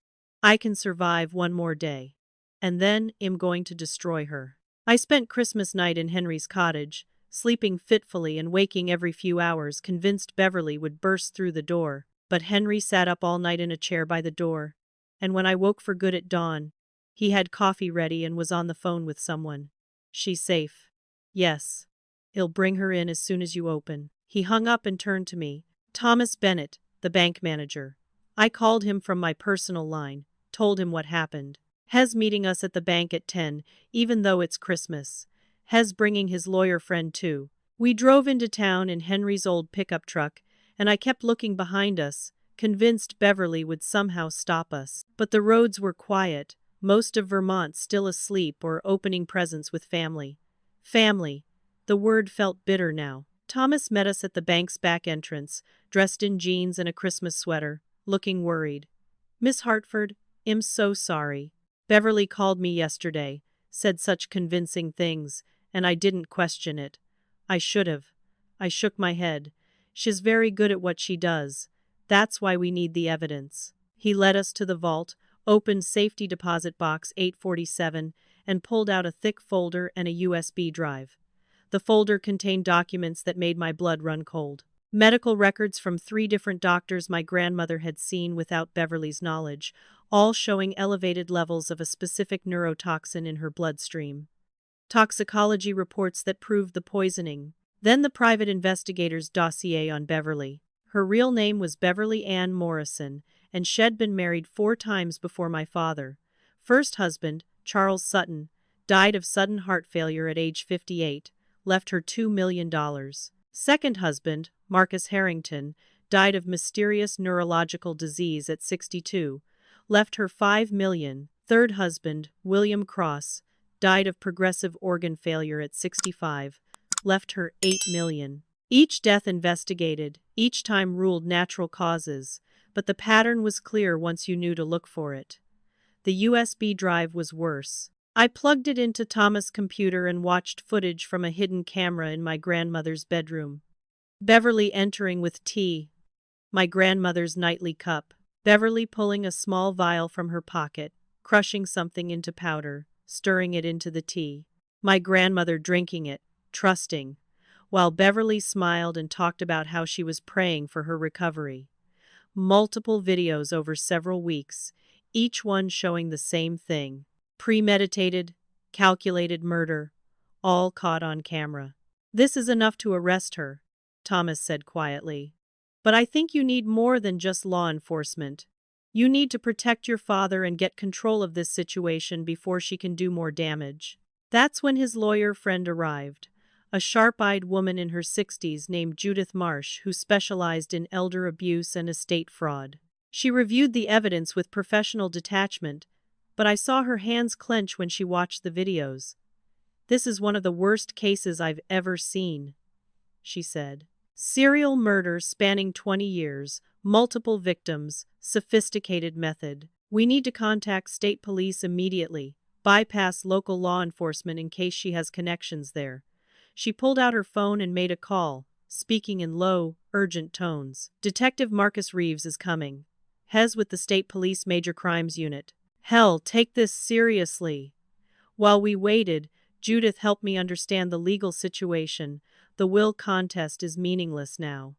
I can survive one more day. And then I'm going to destroy her. I spent Christmas night in Henry's cottage, sleeping fitfully and waking every few hours, convinced Beverly would burst through the door. But Henry sat up all night in a chair by the door. And when I woke for good at dawn, he had coffee ready and was on the phone with someone. She's safe. Yes. He'll bring her in as soon as you open. He hung up and turned to me. Thomas Bennett, the bank manager. I called him from my personal line, told him what happened. Hez meeting us at the bank at 10, even though it's Christmas. Hez bringing his lawyer friend too. We drove into town in Henry's old pickup truck, and I kept looking behind us, convinced Beverly would somehow stop us. But the roads were quiet, most of Vermont still asleep or opening presents with family. Family. The word felt bitter now. Thomas met us at the bank's back entrance, dressed in jeans and a Christmas sweater, looking worried. Miss Hartford, I'm so sorry. Beverly called me yesterday, said such convincing things, and I didn't question it. I should have. I shook my head. She's very good at what she does. That's why we need the evidence. He led us to the vault, opened safety deposit box 847, and pulled out a thick folder and a USB drive. The folder contained documents that made my blood run cold. Medical records from 3 different doctors my grandmother had seen without Beverly's knowledge, all showing elevated levels of a specific neurotoxin in her bloodstream. Toxicology reports that proved the poisoning. Then the private investigator's dossier on Beverly. Her real name was Beverly Ann Morrison, and she'd been married 4 times before my father. First husband, Charles Sutton, died of sudden heart failure at age 58, left her $2 million. Second husband, Marcus Harrington, died of mysterious neurological disease at 62, left her $5 million. third husband, William Cross, died of progressive organ failure at 65, left her $8 million. Each death investigated, each time ruled natural causes, but the pattern was clear once you knew to look for it. The USB drive was worse. I plugged it into Thomas' computer and watched footage from a hidden camera in my grandmother's bedroom. Beverly entering with tea, my grandmother's nightly cup. Beverly pulling a small vial from her pocket, crushing something into powder, stirring it into the tea. My grandmother drinking it, trusting, while Beverly smiled and talked about how she was praying for her recovery. Multiple videos over several weeks, each one showing the same thing. Premeditated, calculated murder, all caught on camera. "This is enough to arrest her," Thomas said quietly. "But I think you need more than just law enforcement. You need to protect your father and get control of this situation before she can do more damage." That's when his lawyer friend arrived, a sharp-eyed woman in her 60s named Judith Marsh who specialized in elder abuse and estate fraud. She reviewed the evidence with professional detachment, but I saw her hands clench when she watched the videos. "This is one of the worst cases I've ever seen," she said. "Serial murder spanning 20 years, multiple victims, sophisticated method. We need to contact state police immediately, bypass local law enforcement in case she has connections there." She pulled out her phone and made a call, speaking in low, urgent tones. "Detective Marcus Reeves is coming. Hes with the State Police Major Crimes Unit. Hell, take this seriously." While we waited, Judith helped me understand the legal situation. The will contest is meaningless now.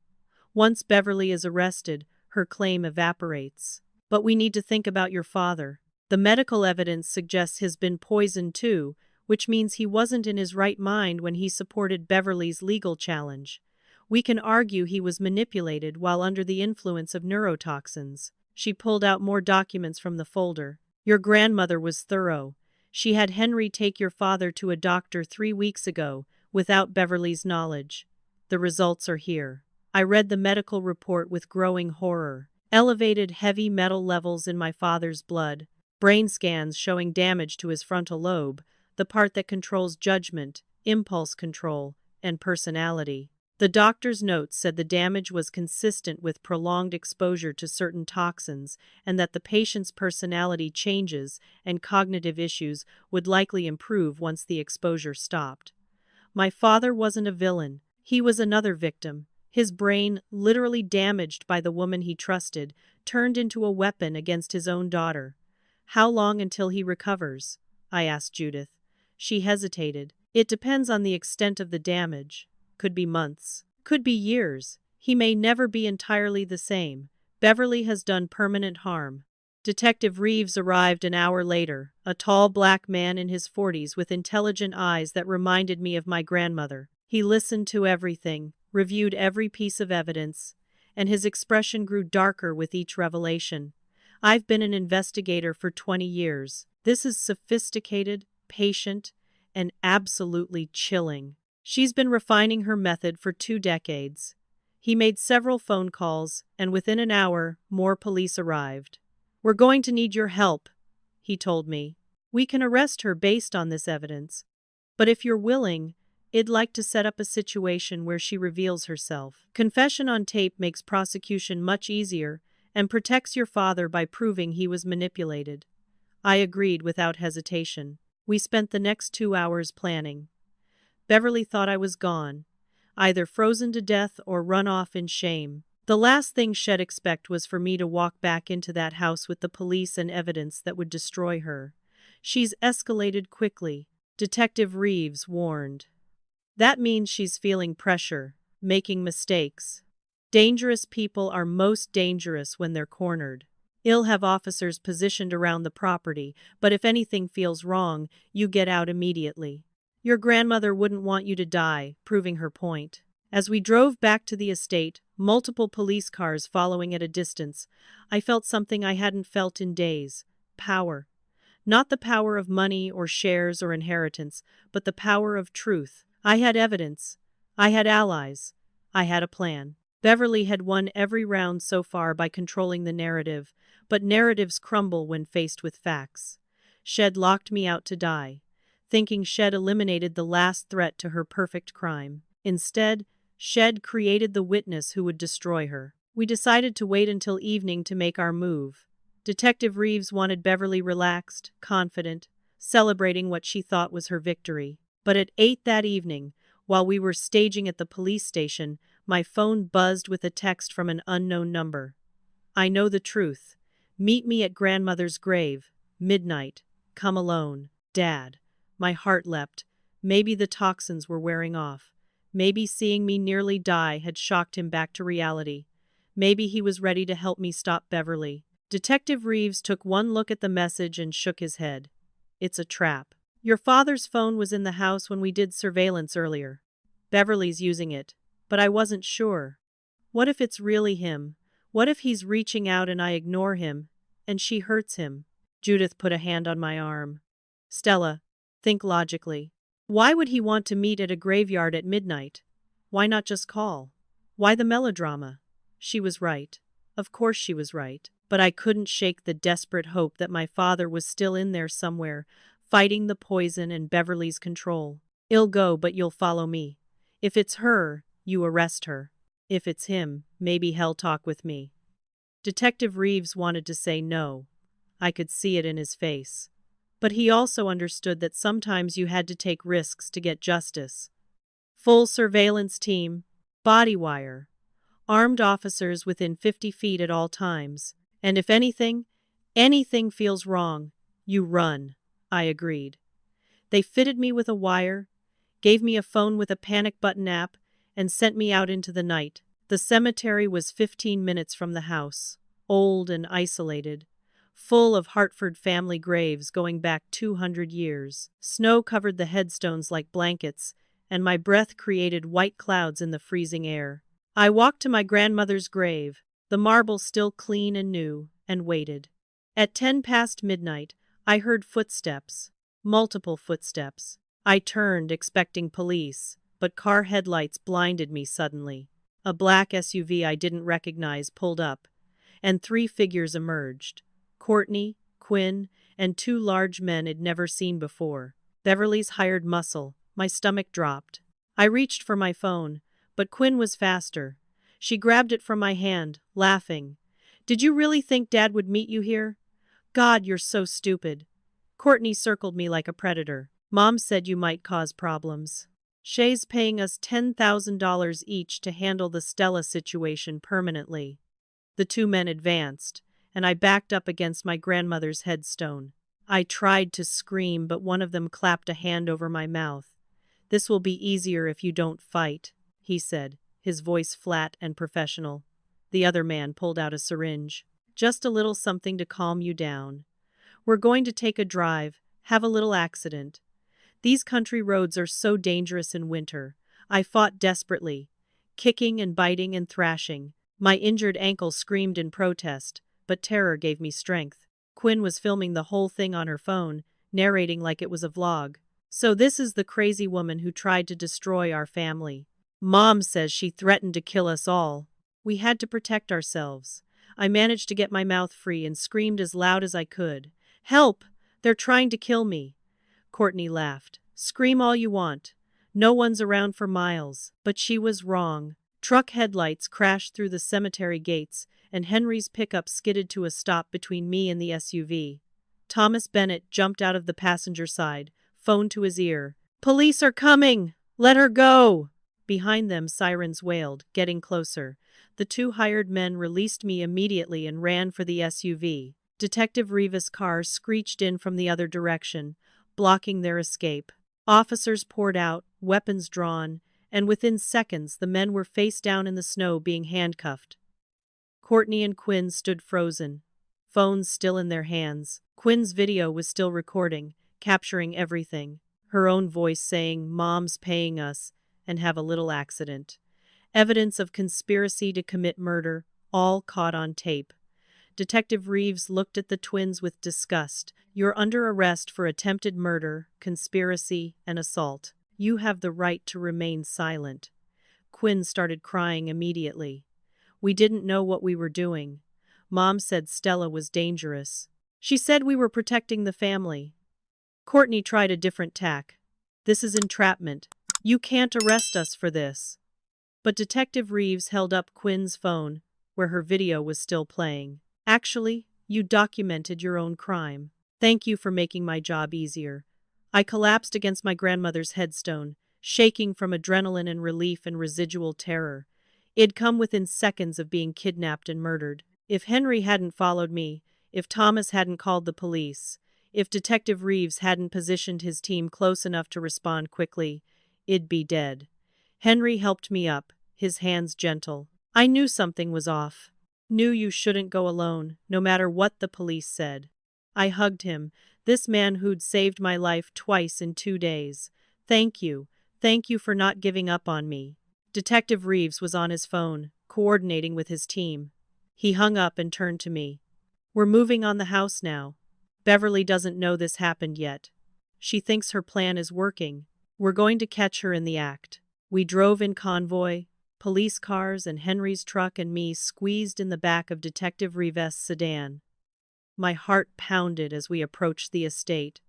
Once Beverly is arrested, her claim evaporates. "But we need to think about your father. The medical evidence suggests he's been poisoned too, which means he wasn't in his right mind when he supported Beverly's legal challenge. We can argue he was manipulated while under the influence of neurotoxins." She pulled out more documents from the folder. "Your grandmother was thorough. She had Henry take your father to a doctor 3 weeks ago, without Beverly's knowledge. The results are here." I read the medical report with growing horror. Elevated heavy metal levels in my father's blood. Brain scans showing damage to his frontal lobe, the part that controls judgment, impulse control, and personality. The doctor's notes said the damage was consistent with prolonged exposure to certain toxins and that the patient's personality changes and cognitive issues would likely improve once the exposure stopped. My father wasn't a villain. He was another victim. His brain, literally damaged by the woman he trusted, turned into a weapon against his own daughter. "How long until he recovers?" I asked Judith. She hesitated. "It depends on the extent of the damage. Could be months. Could be years. He may never be entirely the same. Beverly has done permanent harm." Detective Reeves arrived an hour later, a tall black man in his 40s with intelligent eyes that reminded me of my grandmother. He listened to everything, reviewed every piece of evidence, and his expression grew darker with each revelation. "I've been an investigator for 20 years. This is sophisticated, patient, and absolutely chilling. She's been refining her method for 2 decades. He made several phone calls, and within an hour, more police arrived. "We're going to need your help," he told me. "We can arrest her based on this evidence. But if you're willing, I'd like to set up a situation where she reveals herself. Confession on tape makes prosecution much easier and protects your father by proving he was manipulated." I agreed without hesitation. We spent the next 2 hours planning. Beverly thought I was gone, either frozen to death or run off in shame. The last thing she'd expect was for me to walk back into that house with the police and evidence that would destroy her. "She's escalated quickly," Detective Reeves warned. "That means she's feeling pressure, making mistakes. Dangerous people are most dangerous when they're cornered. I'll have officers positioned around the property, but if anything feels wrong, you get out immediately. Your grandmother wouldn't want you to die," proving her point. As we drove back to the estate, multiple police cars following at a distance, I felt something I hadn't felt in days. Power. Not the power of money or shares or inheritance, but the power of truth. I had evidence. I had allies. I had a plan. Beverly had won every round so far by controlling the narrative, but narratives crumble when faced with facts. Shed locked me out to die, thinking Shed eliminated the last threat to her perfect crime. Instead, Shed created the witness who would destroy her. We decided to wait until evening to make our move. Detective Reeves wanted Beverly relaxed, confident, celebrating what she thought was her victory. But at 8 that evening, while we were staging at the police station, my phone buzzed with a text from an unknown number. I know the truth. Meet me at grandmother's grave. Midnight. Come alone. Dad. My heart leapt. Maybe the toxins were wearing off. Maybe seeing me nearly die had shocked him back to reality. Maybe he was ready to help me stop Beverly. Detective Reeves took one look at the message and shook his head. It's a trap. Your father's phone was in the house when we did surveillance earlier. Beverly's using it, but I wasn't sure. What if it's really him? What if he's reaching out and I ignore him, and she hurts him? Judith put a hand on my arm. Stella, think logically. Why would he want to meet at a graveyard at midnight? Why not just call? Why the melodrama? She was right. Of course she was right. But I couldn't shake the desperate hope that my father was still in there somewhere, fighting the poison and Beverly's control. I'll go, but you'll follow me. If it's her, you arrest her. If it's him, maybe he'll talk with me. Detective Reeves wanted to say no. I could see it in his face. But he also understood that sometimes you had to take risks to get justice. Full surveillance team, body wire, armed officers within 50 feet at all times. And if anything feels wrong, you run, I agreed. They fitted me with a wire, gave me a phone with a panic button app, and sent me out into the night. The cemetery was 15 minutes from the house, old and isolated, full of Hartford family graves going back 200 years. Snow covered the headstones like blankets, and my breath created white clouds in the freezing air. I walked to my grandmother's grave, the marble still clean and new, and waited. At 10 past midnight, I heard footsteps, multiple footsteps. I turned, expecting police, but car headlights blinded me suddenly. A black SUV I didn't recognize pulled up, and 3 figures emerged. Courtney, Quinn, and 2 large men I'd never seen before. Beverly's hired muscle. My stomach dropped. I reached for my phone, but Quinn was faster. She grabbed it from my hand, laughing. Did you really think Dad would meet you here? God, you're so stupid. Courtney circled me like a predator. Mom said you might cause problems. Shay's paying us $10,000 each to handle the Stella situation permanently. The 2 men advanced, and I backed up against my grandmother's headstone. I tried to scream, but one of them clapped a hand over my mouth. This will be easier if you don't fight, he said, his voice flat and professional. The other man pulled out a syringe. Just a little something to calm you down. We're going to take a drive, have a little accident. These country roads are so dangerous in winter. I fought desperately, kicking and biting and thrashing. My injured ankle screamed in protest, but terror gave me strength. Quinn was filming the whole thing on her phone, narrating like it was a vlog. So this is the crazy woman who tried to destroy our family. Mom says she threatened to kill us all. We had to protect ourselves. I managed to get my mouth free and screamed as loud as I could. Help! They're trying to kill me. Courtney laughed. Scream all you want. No one's around for miles. But she was wrong. Truck headlights crashed through the cemetery gates, and Henry's pickup skidded to a stop between me and the SUV. Thomas Bennett jumped out of the passenger side, phone to his ear. Police are coming! Let her go! Behind them, sirens wailed, getting closer. The 2 hired men released me immediately and ran for the SUV. Detective Rivas' car screeched in from the other direction, blocking their escape. Officers poured out, weapons drawn, and within seconds the men were face down in the snow being handcuffed. Courtney and Quinn stood frozen, phones still in their hands. Quinn's video was still recording, capturing everything. Her own voice saying, Mom's paying us, and have a little accident. Evidence of conspiracy to commit murder, all caught on tape. Detective Reeves looked at the twins with disgust. You're under arrest for attempted murder, conspiracy, and assault. You have the right to remain silent. Quinn started crying immediately. We didn't know what we were doing. Mom said Stella was dangerous. She said we were protecting the family. Courtney tried a different tack. This is entrapment. You can't arrest us for this. But Detective Reeves held up Quinn's phone, where her video was still playing. Actually, you documented your own crime. Thank you for making my job easier. I collapsed against my grandmother's headstone, shaking from adrenaline and relief and residual terror. It'd come within seconds of being kidnapped and murdered. If Henry hadn't followed me, if Thomas hadn't called the police, if Detective Reeves hadn't positioned his team close enough to respond quickly, it'd be dead. Henry helped me up, his hands gentle. I knew something was off. Knew you shouldn't go alone, no matter what the police said. I hugged him, this man who'd saved my life twice in 2 days. Thank you. Thank you for not giving up on me. Detective Reeves was on his phone, coordinating with his team. He hung up and turned to me. We're moving on the house now. Beverly doesn't know this happened yet. She thinks her plan is working. We're going to catch her in the act. We drove in convoy, police cars and Henry's truck and me squeezed in the back of Detective Reeves' sedan. My heart pounded as we approached the estate.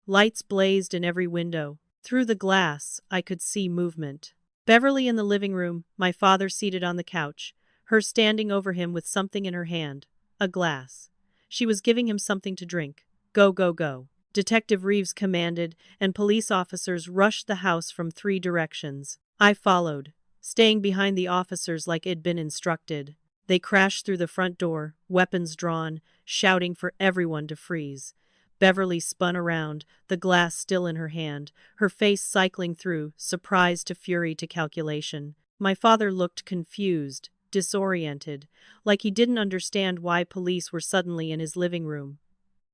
Lights blazed in every window. Through the glass, I could see movement. Beverly in the living room, my father seated on the couch, her standing over him with something in her hand, a glass. She was giving him something to drink. Go, go, go. Detective Reeves commanded, and police officers rushed the house from 3 directions. I followed, staying behind the officers like it'd been instructed. They crashed through the front door, weapons drawn, shouting for everyone to freeze. Beverly spun around, the glass still in her hand, her face cycling through, surprise to fury to calculation. My father looked confused, disoriented, like he didn't understand why police were suddenly in his living room.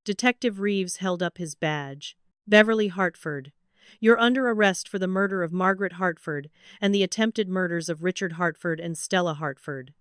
Detective Reeves held up his badge. Beverly Hartford. You're under arrest for the murder of Margaret Hartford and the attempted murders of Richard Hartford and Stella Hartford.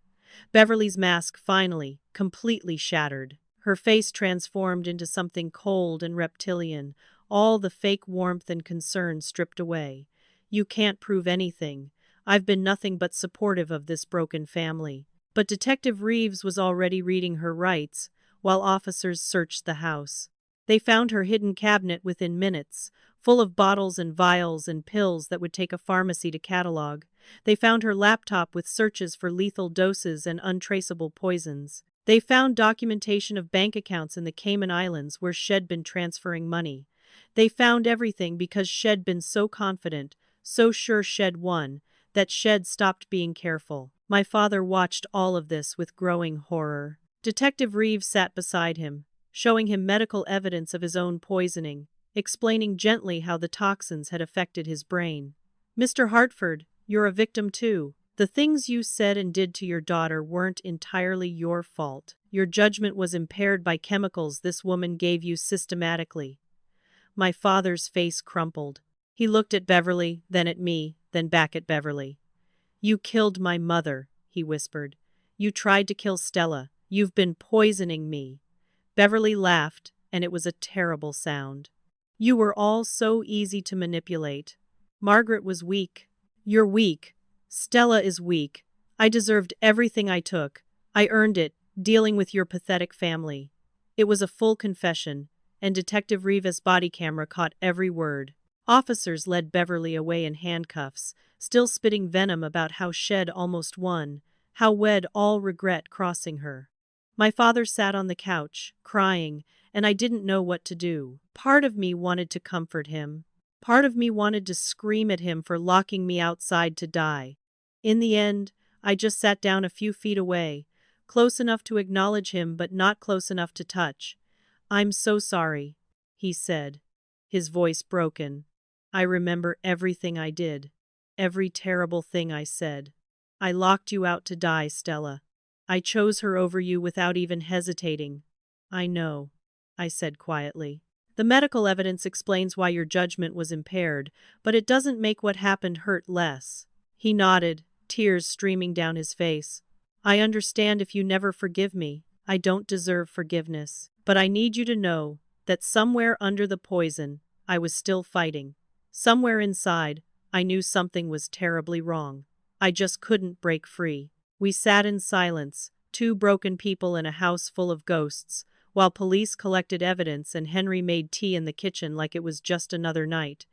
Beverly's mask finally, completely shattered. Her face transformed into something cold and reptilian, all the fake warmth and concern stripped away. You can't prove anything. I've been nothing but supportive of this broken family. But Detective Reeves was already reading her rights, while officers searched the house. They found her hidden cabinet within minutes, full of bottles and vials and pills that would take a pharmacy to catalog. They found her laptop with searches for lethal doses and untraceable poisons. They found documentation of bank accounts in the Cayman Islands where she'd been transferring money. They found everything because she'd been so confident, so sure she'd won, that she'd stopped being careful. My father watched all of this with growing horror. Detective Reeves sat beside him, showing him medical evidence of his own poisoning, explaining gently how the toxins had affected his brain. Mr. Hartford, you're a victim too. The things you said and did to your daughter weren't entirely your fault. Your judgment was impaired by chemicals this woman gave you systematically. My father's face crumpled. He looked at Beverly, then at me, then back at Beverly. You killed my mother, he whispered. You tried to kill Stella. You've been poisoning me. Beverly laughed, and it was a terrible sound. You were all so easy to manipulate. Margaret was weak. You're weak. Stella is weak. I deserved everything I took. I earned it, dealing with your pathetic family. It was a full confession, and Detective Reeves' body camera caught every word. Officers led Beverly away in handcuffs, still spitting venom about how she'd almost won, how we'd all regret crossing her. My father sat on the couch, crying, and I didn't know what to do. Part of me wanted to comfort him. Part of me wanted to scream at him for locking me outside to die. In the end, I just sat down a few feet away, close enough to acknowledge him but not close enough to touch. I'm so sorry, he said, his voice broken. I remember everything I did, every terrible thing I said. I locked you out to die, Stella. I chose her over you without even hesitating. I know, I said quietly. The medical evidence explains why your judgment was impaired, but it doesn't make what happened hurt less. He nodded, tears streaming down his face. I understand if you never forgive me. I don't deserve forgiveness. But I need you to know that somewhere under the poison, I was still fighting. Somewhere inside, I knew something was terribly wrong. I just couldn't break free. We sat in silence, 2 broken people in a house full of ghosts, while police collected evidence and Henry made tea in the kitchen like it was just another night.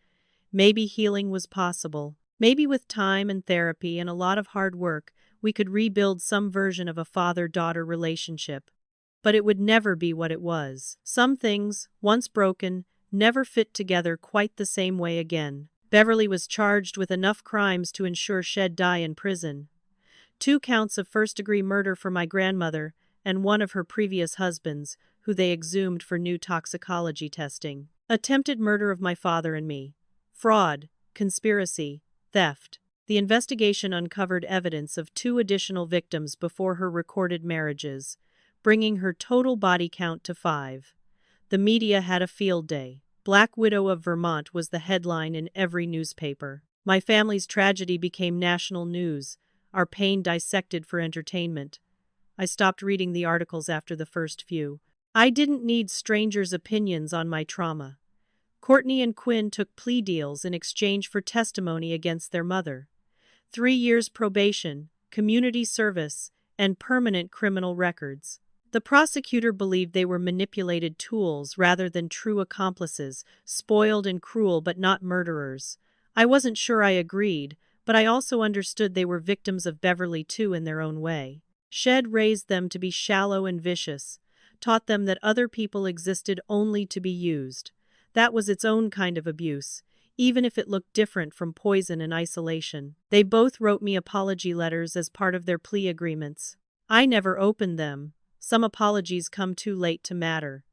Maybe healing was possible. Maybe with time and therapy and a lot of hard work, we could rebuild some version of a father-daughter relationship. But it would never be what it was. Some things, once broken, never fit together quite the same way again. Beverly was charged with enough crimes to ensure she'd die in prison. 2 counts of first-degree murder for my grandmother and one of her previous husbands, who they exhumed for new toxicology testing. Attempted murder of my father and me. Fraud, conspiracy, theft. The investigation uncovered evidence of 2 additional victims before her recorded marriages, bringing her total body count to 5. The media had a field day. Black Widow of Vermont was the headline in every newspaper. My family's tragedy became national news, our pain dissected for entertainment. I stopped reading the articles after the first few. I didn't need strangers' opinions on my trauma. Courtney and Quinn took plea deals in exchange for testimony against their mother. 3 years probation, community service, and permanent criminal records. The prosecutor believed they were manipulated tools rather than true accomplices, spoiled and cruel but not murderers. I wasn't sure I agreed, but I also understood they were victims of Beverly too in their own way. She'd raised them to be shallow and vicious, taught them that other people existed only to be used. That was its own kind of abuse, even if it looked different from poison and isolation. They both wrote me apology letters as part of their plea agreements. I never opened them. Some apologies come too late to matter.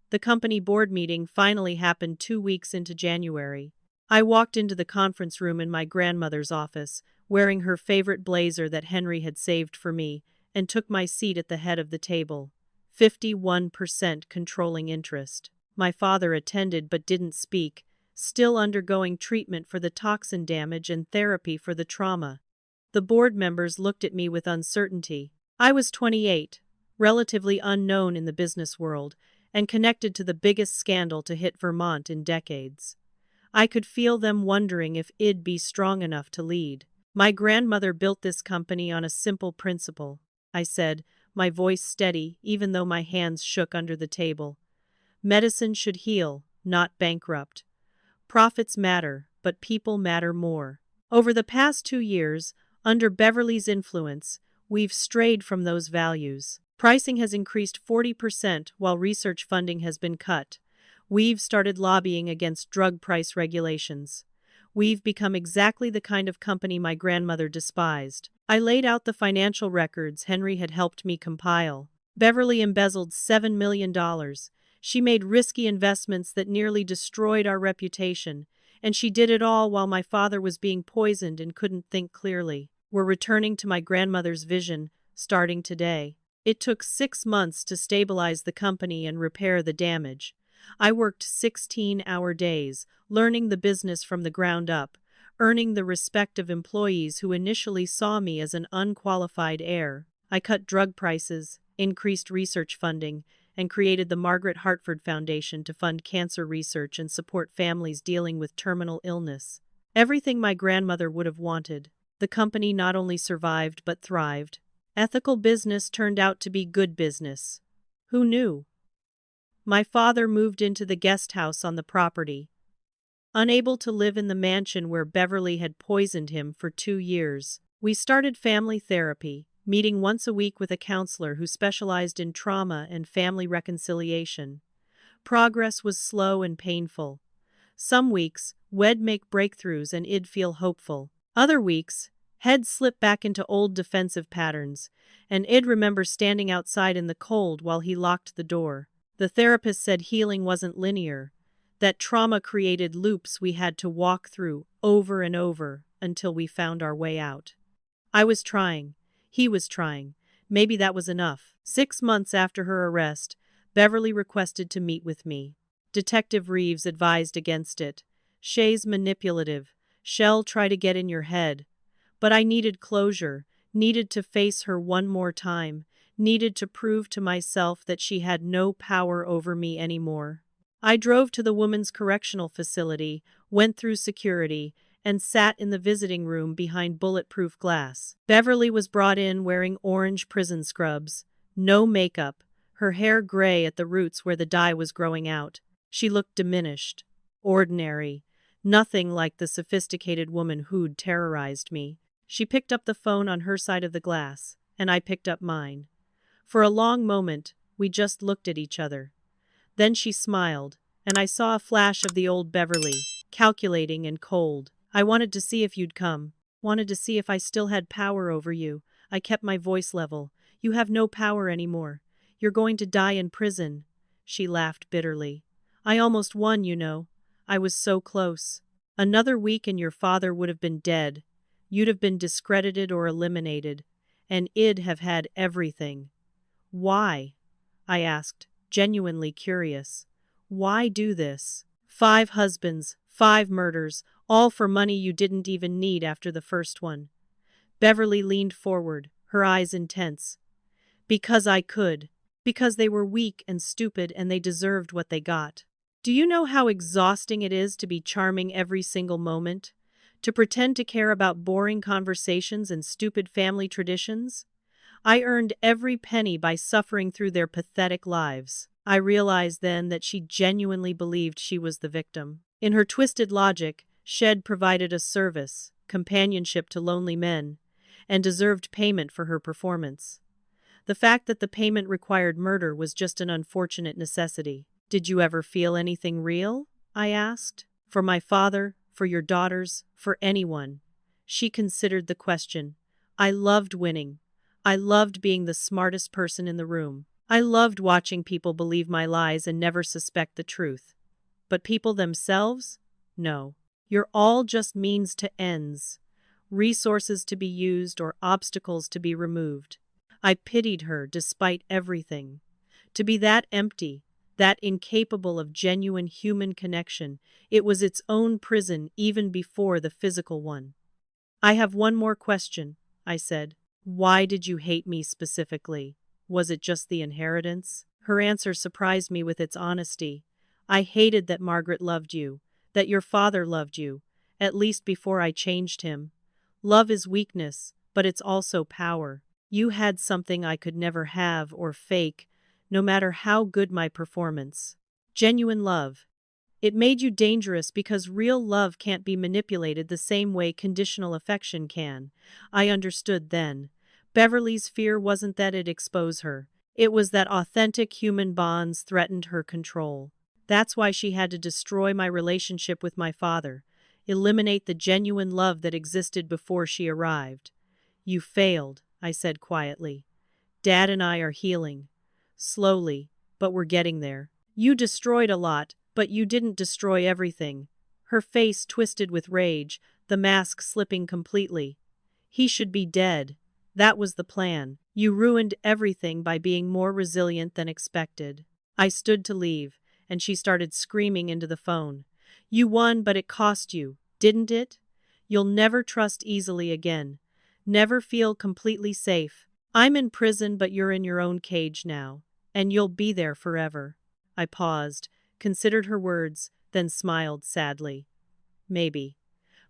The company board meeting finally happened 2 weeks into January. I walked into the conference room in my grandmother's office, wearing her favorite blazer that Henry had saved for me, and took my seat at the head of the table. 51% controlling interest. My father attended but didn't speak, still undergoing treatment for the toxin damage and therapy for the trauma. The board members looked at me with uncertainty. I was 28. Relatively unknown in the business world, and connected to the biggest scandal to hit Vermont in decades. I could feel them wondering if I'd be strong enough to lead. My grandmother built this company on a simple principle, I said, my voice steady even though my hands shook under the table. Medicine should heal, not bankrupt. Profits matter, but people matter more. Over the past 2 years, under Beverly's influence, we've strayed from those values. Pricing has increased 40% while research funding has been cut. We've started lobbying against drug price regulations. We've become exactly the kind of company my grandmother despised. I laid out the financial records Henry had helped me compile. Beverly embezzled $7 million. She made risky investments that nearly destroyed our reputation, and she did it all while my father was being poisoned and couldn't think clearly. We're returning to my grandmother's vision, starting today. It took 6 months to stabilize the company and repair the damage. I worked 16-hour days, learning the business from the ground up, earning the respect of employees who initially saw me as an unqualified heir. I cut drug prices, increased research funding, and created the Margaret Hartford Foundation to fund cancer research and support families dealing with terminal illness. Everything my grandmother would have wanted. The company not only survived but thrived. Ethical business turned out to be good business. Who knew? My father moved into the guest house on the property. Unable to live in the mansion where Beverly had poisoned him for 2 years, we started family therapy, meeting once a week with a counselor who specialized in trauma and family reconciliation. Progress was slow and painful. Some weeks, we'd make breakthroughs and I'd feel hopeful. Other weeks, he'd slip back into old defensive patterns, and I'd remember standing outside in the cold while he locked the door. The therapist said healing wasn't linear, that trauma created loops we had to walk through over and over until we found our way out. I was trying. He was trying. Maybe that was enough. 6 months after her arrest, Beverly requested to meet with me. Detective Reeves advised against it. Shay's manipulative. She'll try to get in your head. But I needed closure, needed to face her one more time, needed to prove to myself that she had no power over me anymore. I drove to the women's correctional facility, went through security, and sat in the visiting room behind bulletproof glass. Beverly was brought in wearing orange prison scrubs, no makeup, her hair gray at the roots where the dye was growing out. She looked diminished, ordinary, nothing like the sophisticated woman who'd terrorized me. She picked up the phone on her side of the glass, and I picked up mine. For a long moment, we just looked at each other. Then she smiled, and I saw a flash of the old Beverly, calculating and cold. I wanted to see if you'd come, wanted to see if I still had power over you. I kept my voice level. You have no power anymore. You're going to die in prison. She laughed bitterly. I almost won, you know. I was so close. Another week and your father would have been dead. You'd have been discredited or eliminated. And I'd have had everything. Why? I asked, genuinely curious. Why do this? 5 husbands, 5 murders, all for money you didn't even need after the first one. Beverly leaned forward, her eyes intense. Because I could. Because they were weak and stupid and they deserved what they got. Do you know how exhausting it is to be charming every single moment? To pretend to care about boring conversations and stupid family traditions? I earned every penny by suffering through their pathetic lives. I realized then that she genuinely believed she was the victim. In her twisted logic, Shed provided a service, companionship to lonely men, and deserved payment for her performance. The fact that the payment required murder was just an unfortunate necessity. Did you ever feel anything real? I asked. For my father, for your daughters, for anyone. She considered the question. I loved winning. I loved being the smartest person in the room. I loved watching people believe my lies and never suspect the truth. But people themselves? No. You're all just means to ends. Resources to be used or obstacles to be removed. I pitied her despite everything. To be that empty, that incapable of genuine human connection, it was its own prison even before the physical one. I have one more question, I said. Why did you hate me specifically? Was it just the inheritance? Her answer surprised me with its honesty. I hated that Margaret loved you, that your father loved you, at least before I changed him. Love is weakness, but it's also power. You had something I could never have or fake, no matter how good my performance. Genuine love. It made you dangerous because real love can't be manipulated the same way conditional affection can. I understood then. Beverly's fear wasn't that it'd expose her. It was that authentic human bonds threatened her control. That's why she had to destroy my relationship with my father, eliminate the genuine love that existed before she arrived. You failed, I said quietly. Dad and I are healing. Slowly, but we're getting there. You destroyed a lot, but you didn't destroy everything. Her face twisted with rage, the mask slipping completely. He should be dead. That was the plan. You ruined everything by being more resilient than expected. I stood to leave, and she started screaming into the phone. You won, but it cost you, didn't it? You'll never trust easily again. Never feel completely safe. I'm in prison, but you're in your own cage now, and you'll be there forever. I paused, considered her words, then smiled sadly. Maybe.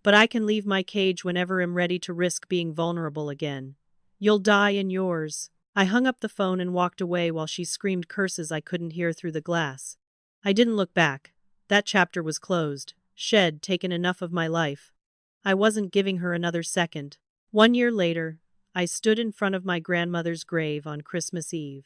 But I can leave my cage whenever I'm ready to risk being vulnerable again. You'll die in yours. I hung up the phone and walked away while she screamed curses I couldn't hear through the glass. I didn't look back. That chapter was closed. Shed taken enough of my life. I wasn't giving her another second. 1 year later, I stood in front of my grandmother's grave on Christmas Eve.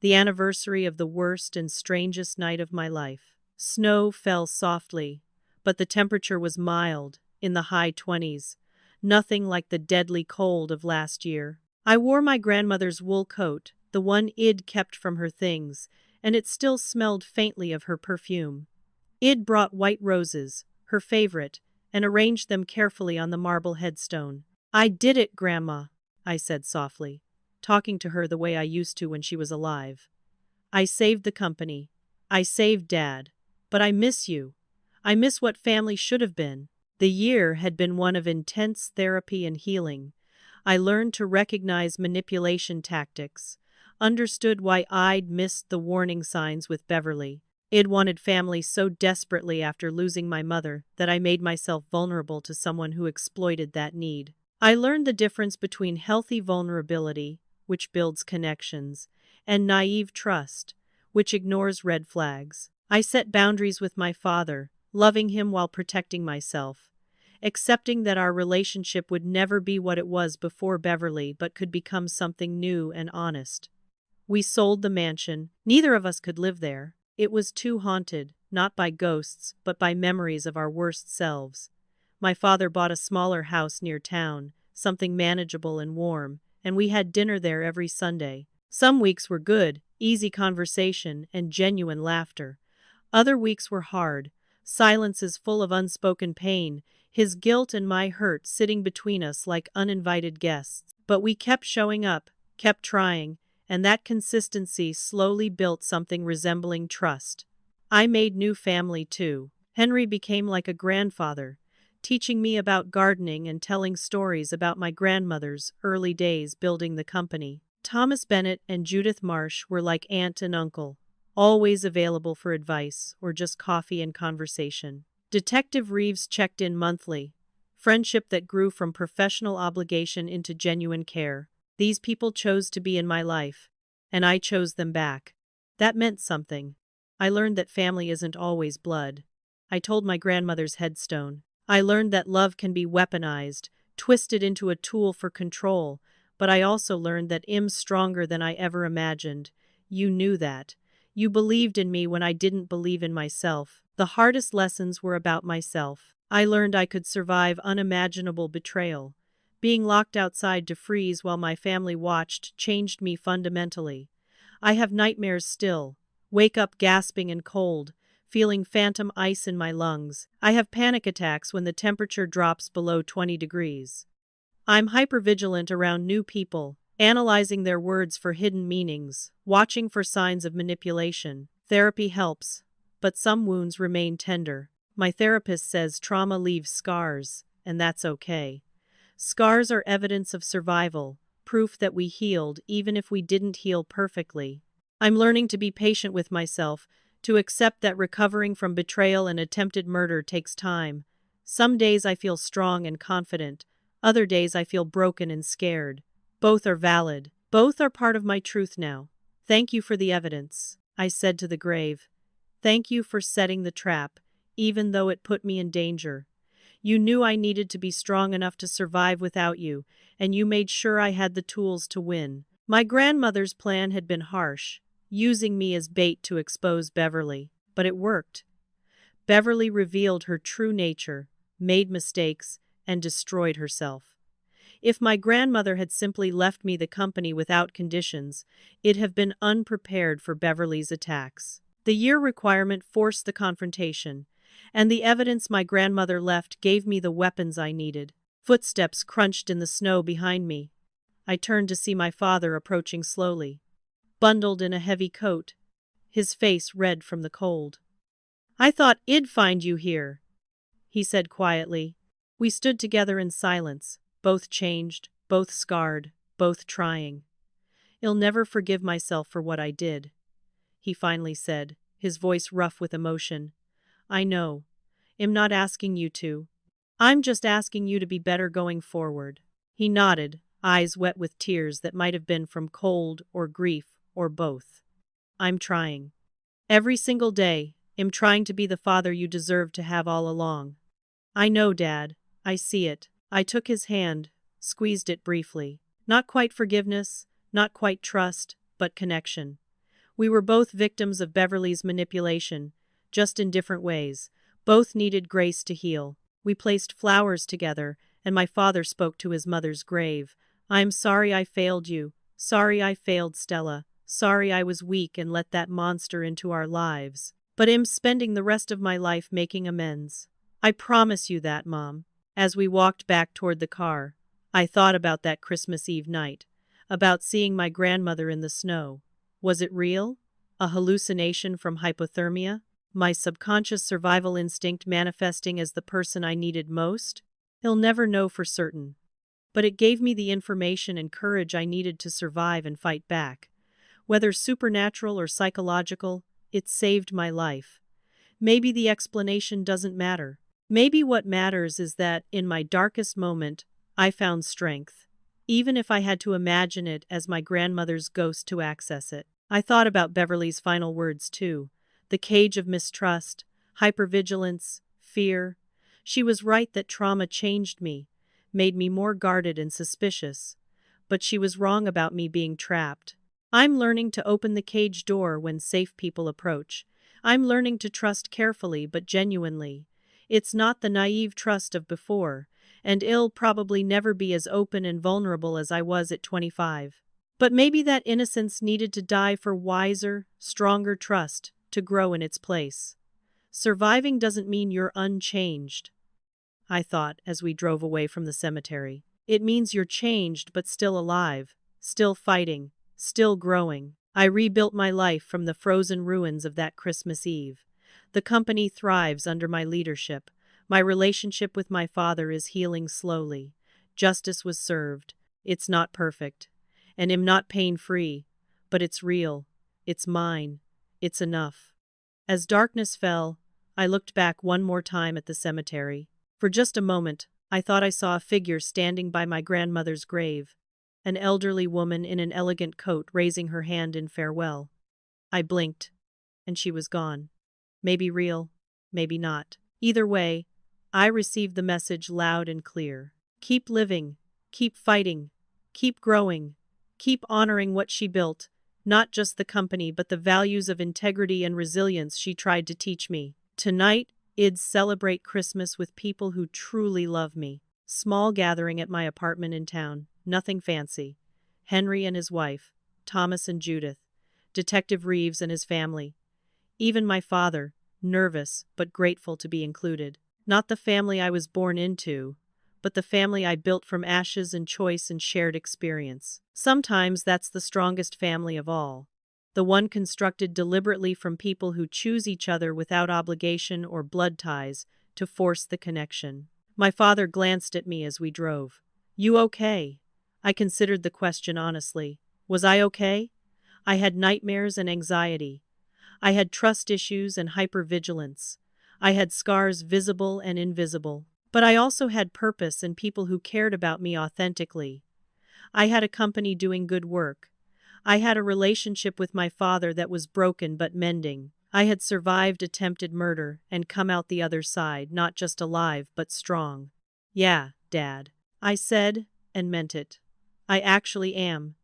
The anniversary of the worst and strangest night of my life. Snow fell softly, but the temperature was mild, in the high 20s. Nothing like the deadly cold of last year. I wore my grandmother's wool coat, the one Id kept from her things, and it still smelled faintly of her perfume. Id brought white roses, her favorite, and arranged them carefully on the marble headstone. I did it, Grandma, I said softly, talking to her the way I used to when she was alive. I saved the company. I saved Dad. But I miss you. I miss what family should have been. The year had been one of intense therapy and healing. I learned to recognize manipulation tactics, understood why I'd missed the warning signs with Beverly. I'd wanted family so desperately after losing my mother that I made myself vulnerable to someone who exploited that need. I learned the difference between healthy vulnerability, which builds connections, and naive trust, which ignores red flags. I set boundaries with my father, loving him while protecting myself, accepting that our relationship would never be what it was before Beverly but could become something new and honest. We sold the mansion. Neither of us could live there. It was too haunted, not by ghosts, but by memories of our worst selves. My father bought a smaller house near town, something manageable and warm, and we had dinner there every Sunday. Some weeks were good, easy conversation, and genuine laughter. Other weeks were hard, silences full of unspoken pain, his guilt and my hurt sitting between us like uninvited guests. But we kept showing up, kept trying, and that consistency slowly built something resembling trust. I made new family too. Henry became like a grandfather, teaching me about gardening and telling stories about my grandmother's early days building the company. Thomas Bennett and Judith Marsh were like aunt and uncle, always available for advice or just coffee and conversation. Detective Reeves checked in monthly, friendship that grew from professional obligation into genuine care. These people chose to be in my life, and I chose them back. That meant something. I learned that family isn't always blood. I told my grandmother's headstone. I learned that love can be weaponized, twisted into a tool for control, but I also learned that I'm stronger than I ever imagined. You knew that. You believed in me when I didn't believe in myself. The hardest lessons were about myself. I learned I could survive unimaginable betrayal. Being locked outside to freeze while my family watched changed me fundamentally. I have nightmares still. Wake up gasping and cold, feeling phantom ice in my lungs. I have panic attacks when the temperature drops below 20 degrees. I'm hypervigilant around new people, analyzing their words for hidden meanings, watching for signs of manipulation. Therapy helps, but some wounds remain tender. My therapist says trauma leaves scars, and that's okay. Scars are evidence of survival, proof that we healed even if we didn't heal perfectly. I'm learning to be patient with myself, to accept that recovering from betrayal and attempted murder takes time. Some days I feel strong and confident, other days I feel broken and scared. Both are valid. Both are part of my truth now. Thank you for the evidence, I said to the grave. Thank you for setting the trap, even though it put me in danger. You knew I needed to be strong enough to survive without you, and you made sure I had the tools to win. My grandmother's plan had been harsh, using me as bait to expose Beverly, but it worked. Beverly revealed her true nature, made mistakes, and destroyed herself. If my grandmother had simply left me the company without conditions, it'd have been unprepared for Beverly's attacks. The year requirement forced the confrontation, and the evidence my grandmother left gave me the weapons I needed. Footsteps crunched in the snow behind me. I turned to see my father approaching slowly, bundled in a heavy coat, his face red from the cold. I thought I'd find you here, he said quietly. We stood together in silence, both changed, both scarred, both trying. I'll never forgive myself for what I did, he finally said, his voice rough with emotion. I know. I'm not asking you to. I'm just asking you to be better going forward. He nodded, eyes wet with tears that might have been from cold or grief or both. I'm trying. Every single day, I'm trying to be the father you deserve to have all along. I know, Dad. I see it. I took his hand, squeezed it briefly. Not quite forgiveness, not quite trust, but connection. We were both victims of Beverly's manipulation, just in different ways. Both needed grace to heal. We placed flowers together, and my father spoke to his mother's grave. I'm sorry I failed you. Sorry I failed Stella. Sorry I was weak and let that monster into our lives. But I'm spending the rest of my life making amends. I promise you that, Mom. As we walked back toward the car, I thought about that Christmas Eve night, about seeing my grandmother in the snow. Was it real? A hallucination from hypothermia? My subconscious survival instinct manifesting as the person I needed most? I'll never know for certain. But it gave me the information and courage I needed to survive and fight back. Whether supernatural or psychological, it saved my life. Maybe the explanation doesn't matter. Maybe what matters is that, in my darkest moment, I found strength, even if I had to imagine it as my grandmother's ghost to access it. I thought about Beverly's final words too. The cage of mistrust, hypervigilance, fear. She was right that trauma changed me, made me more guarded and suspicious. But she was wrong about me being trapped. I'm learning to open the cage door when safe people approach. I'm learning to trust carefully but genuinely. It's not the naive trust of before, and I'll probably never be as open and vulnerable as I was at 25. But maybe that innocence needed to die for wiser, stronger trust to grow in its place. Surviving doesn't mean you're unchanged, I thought as we drove away from the cemetery. It means you're changed but still alive, still fighting, still growing. I rebuilt my life from the frozen ruins of that Christmas Eve. The company thrives under my leadership. My relationship with my father is healing slowly. Justice was served. It's not perfect. And I'm not pain-free. But it's real. It's mine. It's enough. As darkness fell, I looked back one more time at the cemetery. For just a moment, I thought I saw a figure standing by my grandmother's grave. An elderly woman in an elegant coat raising her hand in farewell. I blinked, and she was gone. Maybe real, maybe not. Either way, I received the message loud and clear. Keep living, keep fighting, keep growing, keep honoring what she built, not just the company but the values of integrity and resilience she tried to teach me. Tonight, I'd celebrate Christmas with people who truly love me. Small gathering at my apartment in town, nothing fancy. Henry and his wife, Thomas and Judith, Detective Reeves and his family. Even my father, nervous but grateful to be included. Not the family I was born into, but the family I built from ashes and choice and shared experience. Sometimes that's the strongest family of all. The one constructed deliberately from people who choose each other without obligation or blood ties to force the connection. My father glanced at me as we drove. You okay? I considered the question honestly. Was I okay? I had nightmares and anxiety. I had trust issues and hypervigilance. I had scars visible and invisible. But I also had purpose and people who cared about me authentically. I had a company doing good work. I had a relationship with my father that was broken but mending. I had survived attempted murder and come out the other side, not just alive but strong. Yeah, Dad. I said, and meant it. I actually am.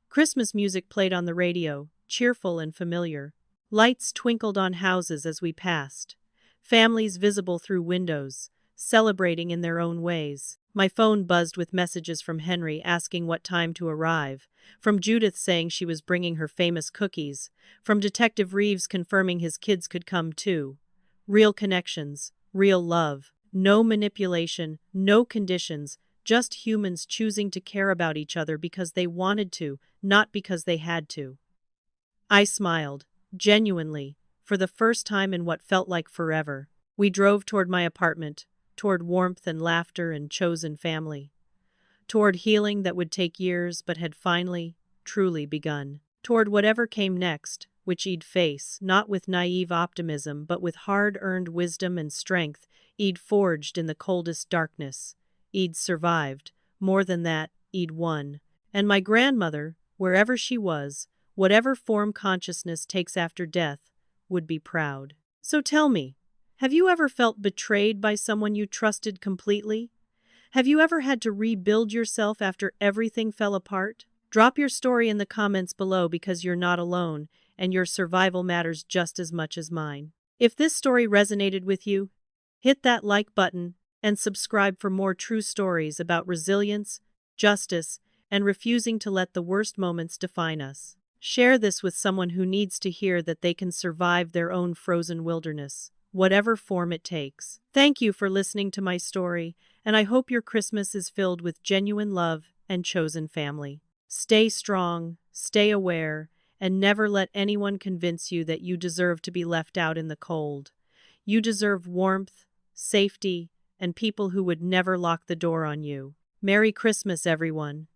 Christmas music played on the radio, cheerful and familiar. Lights twinkled on houses as we passed. Families visible through windows, celebrating in their own ways. My phone buzzed with messages from Henry asking what time to arrive, from Judith saying she was bringing her famous cookies, from Detective Reeves confirming his kids could come too. Real connections, real love, no manipulation, no conditions, just humans choosing to care about each other because they wanted to, not because they had to. I smiled, genuinely, for the first time in what felt like forever. We drove toward my apartment, toward warmth and laughter and chosen family. Toward healing that would take years but had finally, truly begun. Toward whatever came next, which I'd face, not with naive optimism but with hard-earned wisdom and strength I'd forged in the coldest darkness. I'd survived. More than that, I'd won. And my grandmother, wherever she was, whatever form consciousness takes after death, would be proud. So tell me, have you ever felt betrayed by someone you trusted completely? Have you ever had to rebuild yourself after everything fell apart? Drop your story in the comments below because you're not alone, and your survival matters just as much as mine. If this story resonated with you, hit that like button and subscribe for more true stories about resilience, justice, and refusing to let the worst moments define us. Share this with someone who needs to hear that they can survive their own frozen wilderness, whatever form it takes. Thank you for listening to my story, and I hope your Christmas is filled with genuine love and chosen family. Stay strong, stay aware, and never let anyone convince you that you deserve to be left out in the cold. You deserve warmth, safety, and people who would never lock the door on you. Merry Christmas, everyone.